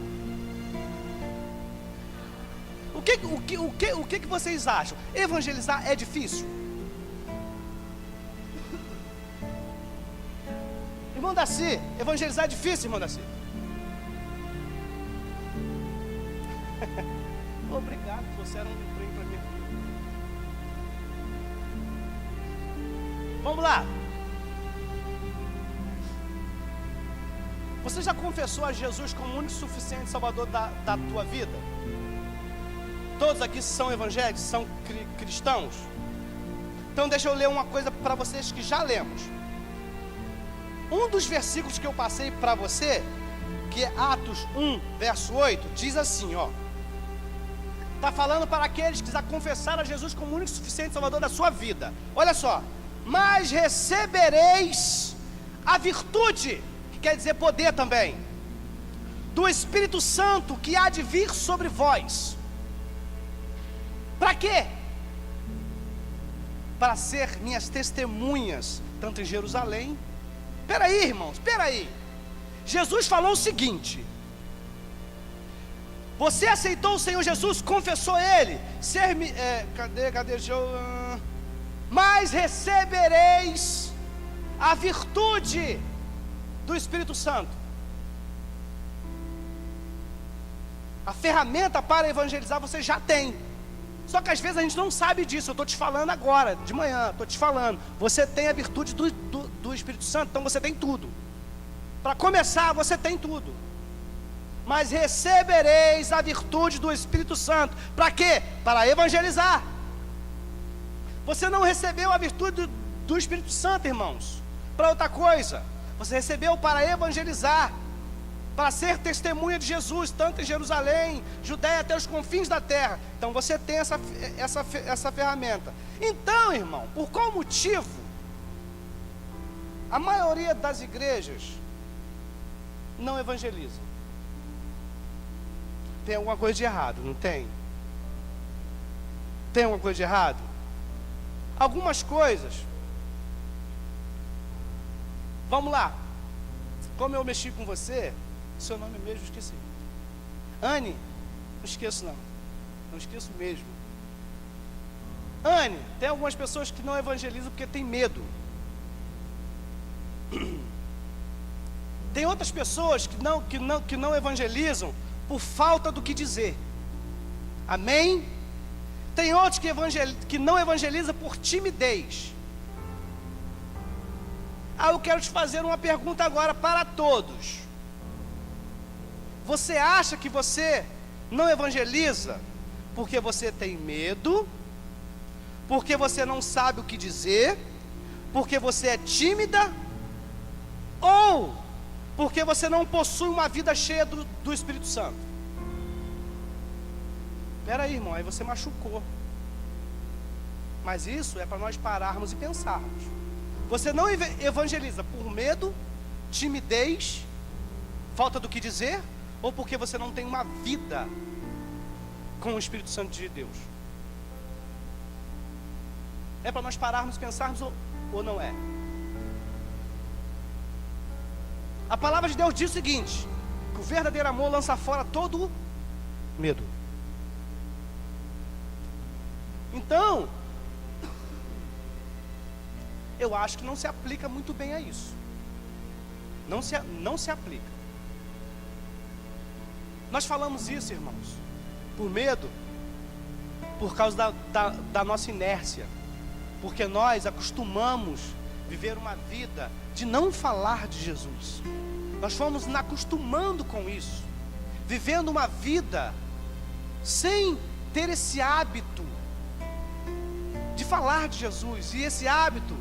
A: O que vocês acham? Evangelizar é difícil? Irmão Daci, evangelizar é difícil, irmão Daci? Obrigado, você era um emprego para mim. Vamos lá. Você já confessou a Jesus como o único e suficiente Salvador da tua vida? Todos aqui são evangélicos, são cristãos? Então deixa eu ler uma coisa para vocês que já lemos. Um dos versículos que eu passei para você, que é Atos 1, verso 8, diz assim, ó. Está falando para aqueles que já confessaram a Jesus como o único e suficiente Salvador da sua vida. Olha só. Mas recebereis a virtude, que quer dizer poder também, do Espírito Santo que há de vir sobre vós. Para quê? Para ser minhas testemunhas, tanto em Jerusalém. Peraí, irmãos, espera. Jesus falou o seguinte: você aceitou o Senhor Jesus, confessou Ele, mas recebereis a virtude do Espírito Santo. A ferramenta para evangelizar você já tem. Só que às vezes a gente não sabe disso. Eu estou te falando agora, de manhã, estou te falando. Você tem a virtude do Espírito Santo, então você tem tudo. Para começar, você tem tudo. Mas recebereis a virtude do Espírito Santo. Para quê? Para evangelizar. Você não recebeu a virtude do Espírito Santo, irmãos, para outra coisa. Você recebeu para evangelizar, para ser testemunha de Jesus, tanto em Jerusalém, Judéia, até os confins da terra. Então você tem essa ferramenta. Então, irmão, por qual motivo a maioria das igrejas não evangelizam? Tem alguma coisa de errado, não tem? Tem alguma coisa de errado? Algumas coisas. Vamos lá. Como eu mexi com você, seu nome mesmo eu esqueci. Anne, não esqueço não. Não esqueço mesmo. Anne, tem algumas pessoas que não evangelizam porque tem medo. Tem outras pessoas que não evangelizam por falta do que dizer. Amém? Tem outros que não evangelizam por timidez. Eu quero te fazer uma pergunta agora para todos. Você acha que você não evangeliza porque você tem medo, porque você não sabe o que dizer, porque você é tímida, ou porque você não possui uma vida cheia do Espírito Santo? Espera aí, irmão, aí você machucou. Mas isso é para nós pararmos e pensarmos. Você não evangeliza por medo, timidez, falta do que dizer, ou porque você não tem uma vida com o Espírito Santo de Deus? É para nós pararmos e pensarmos ou não é? A palavra de Deus diz o seguinte: que o verdadeiro amor lança fora todo medo. Então, eu acho que não se aplica muito bem a isso. Não se aplica. Nós falamos isso, irmãos, por medo, por causa da nossa inércia. Porque nós acostumamos viver uma vida de não falar de Jesus. Nós fomos nos acostumando com isso, vivendo uma vida sem ter esse hábito de falar de Jesus. E esse hábito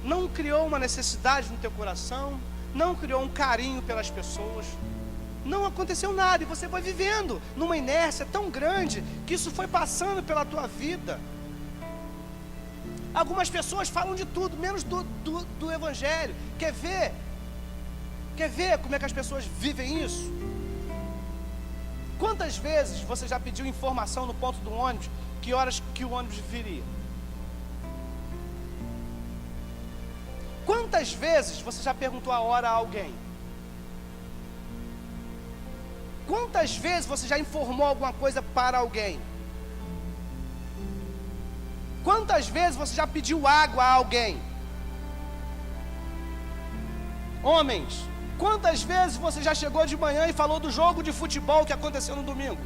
A: não criou uma necessidade no teu coração, não criou um carinho pelas pessoas, não aconteceu nada, e você foi vivendo numa inércia tão grande, que isso foi passando pela tua vida. Algumas pessoas falam de tudo, menos do Evangelho. Quer ver como é que as pessoas vivem isso? Quantas vezes você já pediu informação no ponto do ônibus, que horas que o ônibus viria? Quantas vezes você já perguntou a hora a alguém? Quantas vezes você já informou alguma coisa para alguém? Quantas vezes você já pediu água a alguém? Homens, quantas vezes você já chegou de manhã e falou do jogo de futebol que aconteceu no domingo?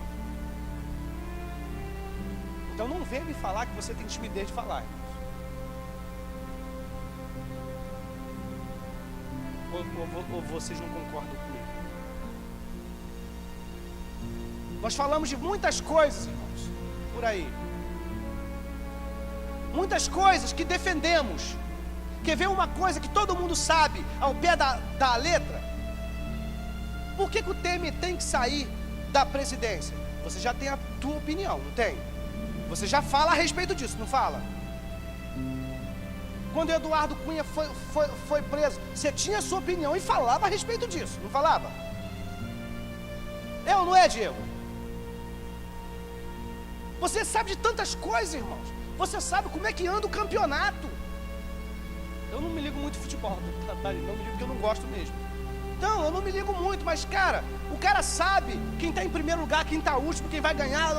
A: Então não venha me falar que você tem timidez de falar. Ou vocês não concordam comigo? Nós falamos de muitas coisas, irmãos, por aí. Muitas coisas que defendemos. Quer ver uma coisa que todo mundo sabe ao pé da letra? Por que o Temer tem que sair da presidência? Você já tem a tua opinião, não tem? Você já fala a respeito disso, não fala? Quando o Eduardo Cunha foi preso, você tinha a sua opinião e falava a respeito disso, não falava? É ou não é, Diego? Você sabe de tantas coisas, irmãos. Você sabe como é que anda o campeonato. Eu não me ligo muito de futebol, não me ligo porque eu não gosto mesmo. Então, eu não me ligo muito, mas cara, o cara sabe quem está em primeiro lugar, quem está último, quem vai ganhar,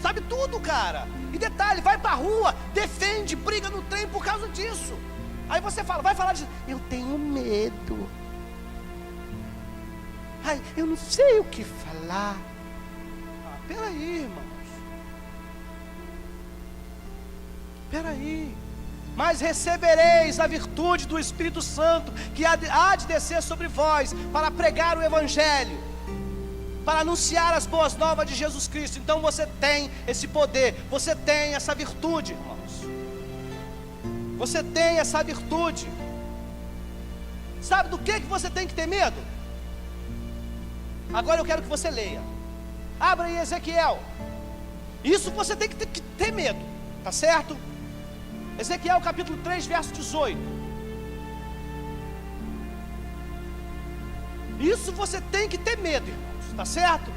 A: sabe tudo, cara. E detalhe, vai pra rua, defende, briga no trem por causa disso. Aí você vai falar de, eu tenho medo. Ai, eu não sei o que falar. Peraí, irmãos. Peraí. Mas recebereis a virtude do Espírito Santo, que há de descer sobre vós, para pregar o Evangelho, para anunciar as boas novas de Jesus Cristo. Então você tem esse poder, você tem essa virtude, irmãos. Você tem essa virtude. Sabe do que você tem que ter medo? Agora eu quero que você leia. Abra aí Ezequiel. Isso você tem que ter medo, tá certo? Ezequiel capítulo 3, verso 18. Isso você tem que ter medo, irmãos, tá certo?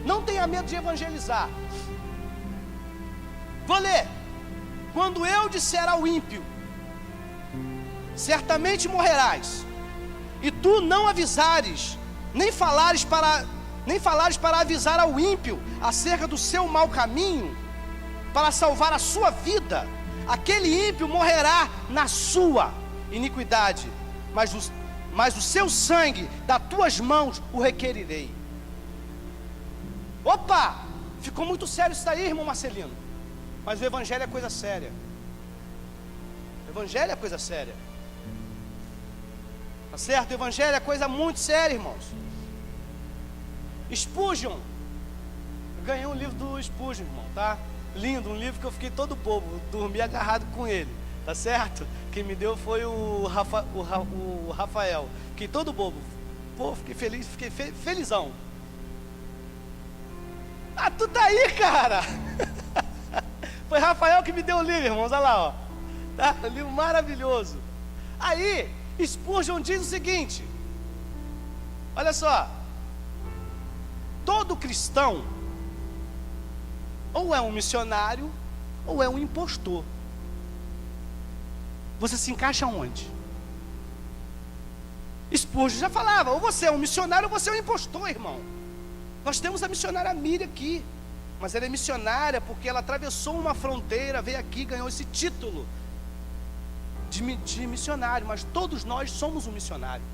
A: Não tenha medo de evangelizar. Vou ler. Quando eu disser ao ímpio, certamente morrerás, e tu não avisares, nem falares para avisar ao ímpio acerca do seu mau caminho, para salvar a sua vida, aquele ímpio morrerá na sua iniquidade, mas o seu sangue das tuas mãos o requerirei. Opa! Ficou muito sério isso daí, irmão Marcelino. Mas o Evangelho é coisa séria. O Evangelho é coisa séria. Tá certo? O Evangelho é coisa muito séria, irmãos. Spurgeon. Eu ganhei um livro do Spurgeon, irmão, tá? Lindo, um livro que eu fiquei todo bobo, dormi agarrado com ele, tá certo? Quem me deu foi o Rafael. Fiquei todo bobo. Pô, fiquei feliz, fiquei felizão. Ah, tu tá aí, cara! Foi Rafael que me deu o livro, irmãos, olha lá, ó. Tá? Um livro maravilhoso. Aí, Spurgeon diz o seguinte: olha só, todo cristão ou é um missionário ou é um impostor. Você se encaixa onde? Spurgeon já falava, ou você é um missionário ou você é um impostor, irmão. Nós temos a missionária Miriam aqui, mas ela é missionária porque ela atravessou uma fronteira, veio aqui, ganhou esse título de missionário. Mas todos nós somos um missionário,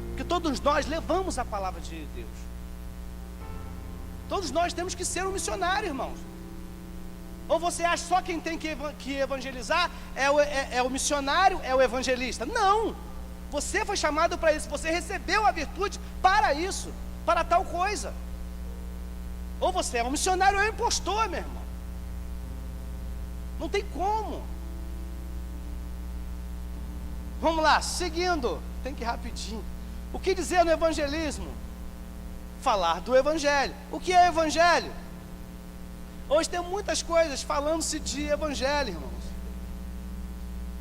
A: porque todos nós levamos a palavra de Deus. Todos nós temos que ser um missionário, irmãos. Ou você acha só quem tem que evangelizar é o missionário, é o evangelista? Não, você foi chamado para isso, você recebeu a virtude para isso, para tal coisa. Ou você é um missionário ou é um impostor, meu irmão. Não tem como. Vamos lá, seguindo. Tem que ir rapidinho. O que dizer no evangelismo? Falar do evangelho. O que é evangelho? Hoje tem muitas coisas falando-se de evangelho, irmãos.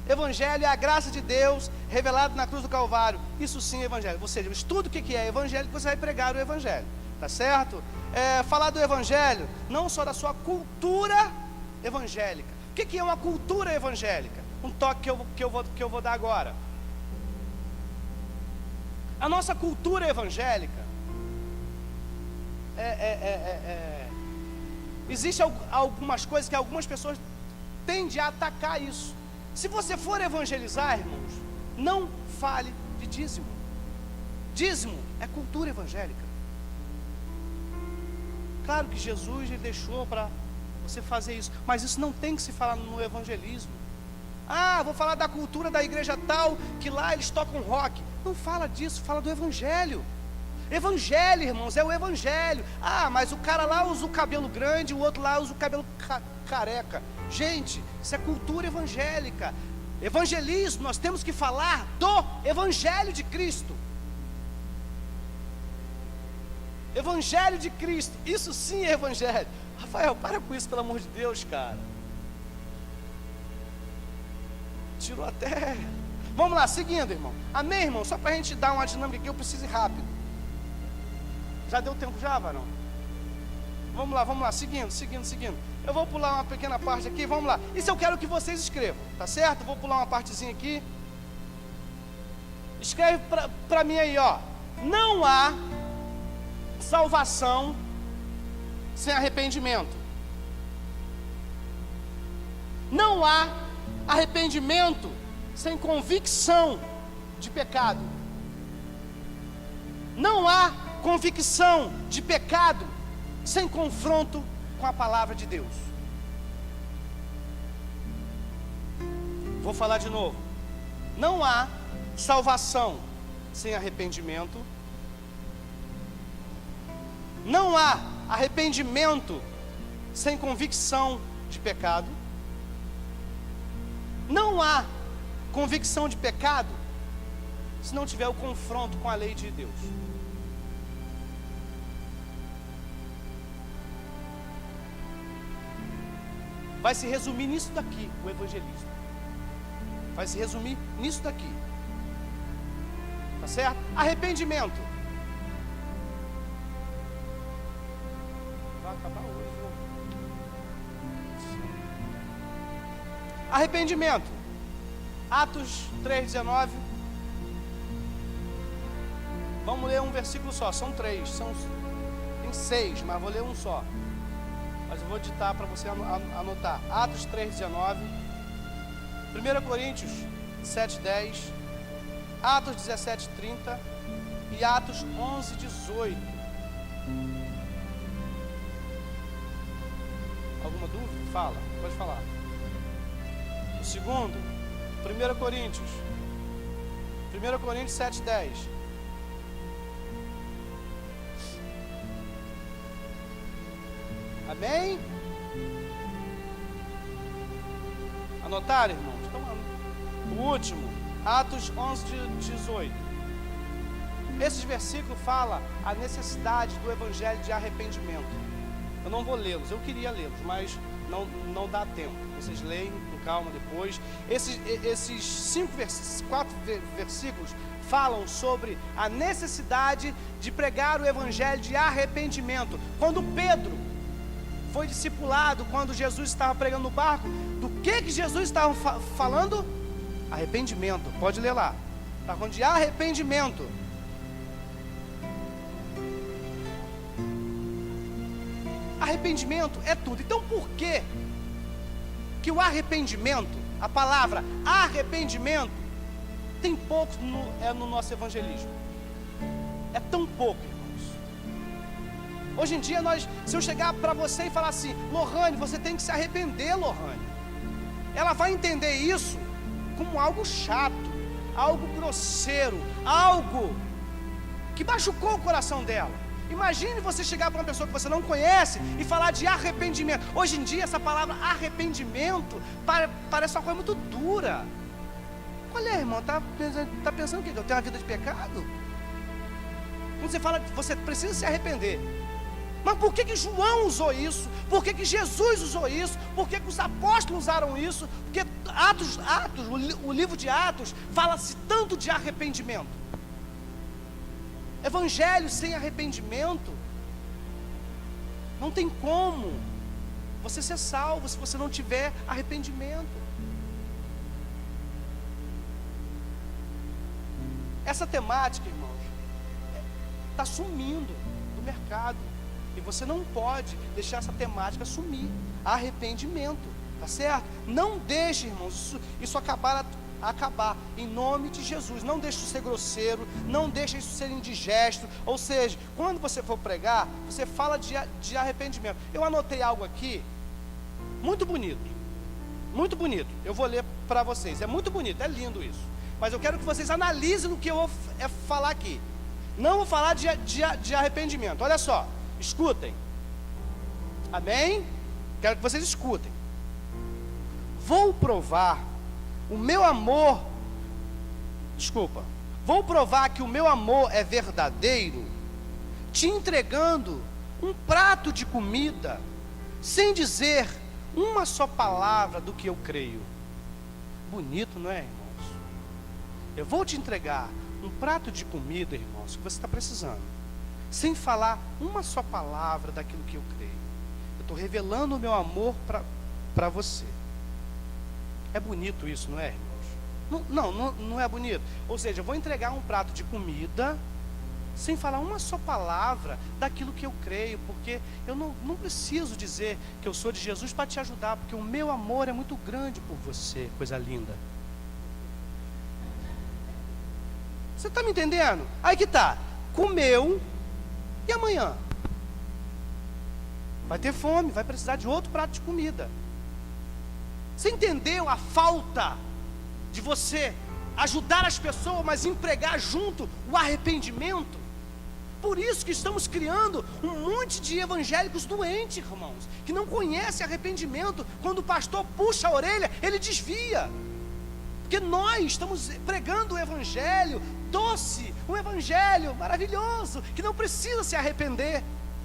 A: Evangelho é a graça de Deus revelada na cruz do Calvário. Isso sim é evangelho. Ou seja, estuda o que é evangelho, que você vai pregar o evangelho. Tá certo? Falar do evangelho, não só da sua cultura evangélica. O que é uma cultura evangélica? Um toque que eu vou dar agora. A nossa cultura evangélica existe algumas coisas que algumas pessoas tendem a atacar isso. Se você for evangelizar, irmãos, não fale de dízimo. Dízimo é cultura evangélica. Claro que Jesus ele deixou para você fazer isso, mas isso não tem que se falar no evangelismo. Vou falar da cultura da igreja tal, que lá eles tocam rock. Não fala disso, fala do evangelho. Evangelho, irmãos, é o evangelho. Mas o cara lá usa o cabelo grande, o outro lá usa o cabelo careca. Gente, isso é cultura evangélica. Evangelismo, nós temos que falar do evangelho de Cristo. Evangelho de Cristo, isso sim é evangelho. Rafael, para com isso, pelo amor de Deus, cara. Tirou até... Vamos lá, seguindo, irmão. Amém, irmão? Só para a gente dar uma dinâmica aqui, eu preciso ir rápido. Já deu tempo já, varão? Vamos lá, seguindo. Eu vou pular uma pequena parte aqui, vamos lá. Isso eu quero que vocês escrevam, tá certo? Vou pular uma partezinha aqui. Escreve para mim aí, ó. Não há salvação sem arrependimento. Não há arrependimento sem convicção de pecado. Não há convicção de pecado sem confronto com a palavra de Deus. Vou falar de novo. Não há salvação sem arrependimento. Não há arrependimento sem convicção de pecado. Não há convicção de pecado se não tiver o confronto com a lei de Deus. Vai se resumir nisso daqui, o evangelismo. Vai se resumir nisso daqui. Tá certo? Arrependimento. Vai acabar hoje, viu? Arrependimento. Atos 3:19. Vamos ler um versículo só. São 3. Tem 6, mas vou ler um só. Mas eu vou ditar para você anotar. Atos 3:19. 1 Coríntios 7:10. Atos 17:30. E Atos 11:18. Alguma dúvida? Fala, pode falar. O segundo, 1 Coríntios 7:10. Amém? Anotaram, irmãos? O último, Atos 11:18. Esses versículos falam a necessidade do evangelho de arrependimento. Eu não vou lê-los, eu queria lê-los, mas não dá tempo. Vocês leem com calma depois. Esses 4 versículos falam sobre a necessidade de pregar o evangelho de arrependimento. Quando Pedro foi discipulado, quando Jesus estava pregando no barco, do que Jesus estava falando? Arrependimento. Pode ler lá. Está falando de arrependimento. Arrependimento é tudo. Então por que o arrependimento, a palavra arrependimento, tem pouco no nosso evangelismo? É tão pouco, irmãos. Hoje em dia, se eu chegar para você e falar assim, Lohane, você tem que se arrepender, Lohane, ela vai entender isso como algo chato, algo grosseiro, algo que machucou o coração dela. Imagine você chegar para uma pessoa que você não conhece e falar de arrependimento. Hoje em dia essa palavra arrependimento parece uma coisa muito dura. Olha, irmão, tá pensando o quê? Que eu tenho uma vida de pecado? Quando você fala, você precisa se arrepender. Mas por que João usou isso? Por que Jesus usou isso? Por que os apóstolos usaram isso? Porque o livro de Atos fala-se tanto de arrependimento. Evangelho sem arrependimento, não tem como você ser salvo se você não tiver arrependimento. Essa temática, irmãos, está sumindo do mercado. E você não pode deixar essa temática sumir. Arrependimento, tá certo? Não deixe, irmãos, isso acabar em nome de Jesus. Não deixe isso ser grosseiro, não deixe isso ser indigesto. Ou seja, quando você for pregar, você fala de arrependimento. Eu anotei algo aqui, muito bonito. Muito bonito. Eu vou ler para vocês. É muito bonito, é lindo isso. Mas eu quero que vocês analisem o que eu vou falar aqui. Não vou falar de arrependimento. Olha só, escutem. Amém? Quero que vocês escutem. Vou provar o meu amor. Vou provar que o meu amor é verdadeiro, te entregando um prato de comida, sem dizer uma só palavra do que eu creio. Bonito, não é, irmãos? Eu vou te entregar um prato de comida, irmãos, que você está precisando, sem falar uma só palavra daquilo que eu creio. Eu estou revelando o meu amor para você. É bonito isso, não é, irmãos? Não é bonito. Ou seja, eu vou entregar um prato de comida, sem falar uma só palavra daquilo que eu creio, porque eu não preciso dizer que eu sou de Jesus para te ajudar, porque o meu amor é muito grande por você, coisa linda. Você está me entendendo? Aí que tá, comeu, e amanhã? Vai ter fome, vai precisar de outro prato de comida. Você entendeu a falta de você ajudar as pessoas, mas empregar junto o arrependimento? Por isso que estamos criando um monte de evangélicos doentes, irmãos, que não conhecem arrependimento. Quando o pastor puxa a orelha, ele desvia. Porque nós estamos pregando o evangelho doce, um evangelho maravilhoso, que não precisa se arrepender.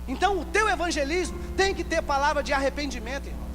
A: Então o teu evangelismo tem que ter palavra de arrependimento, irmão.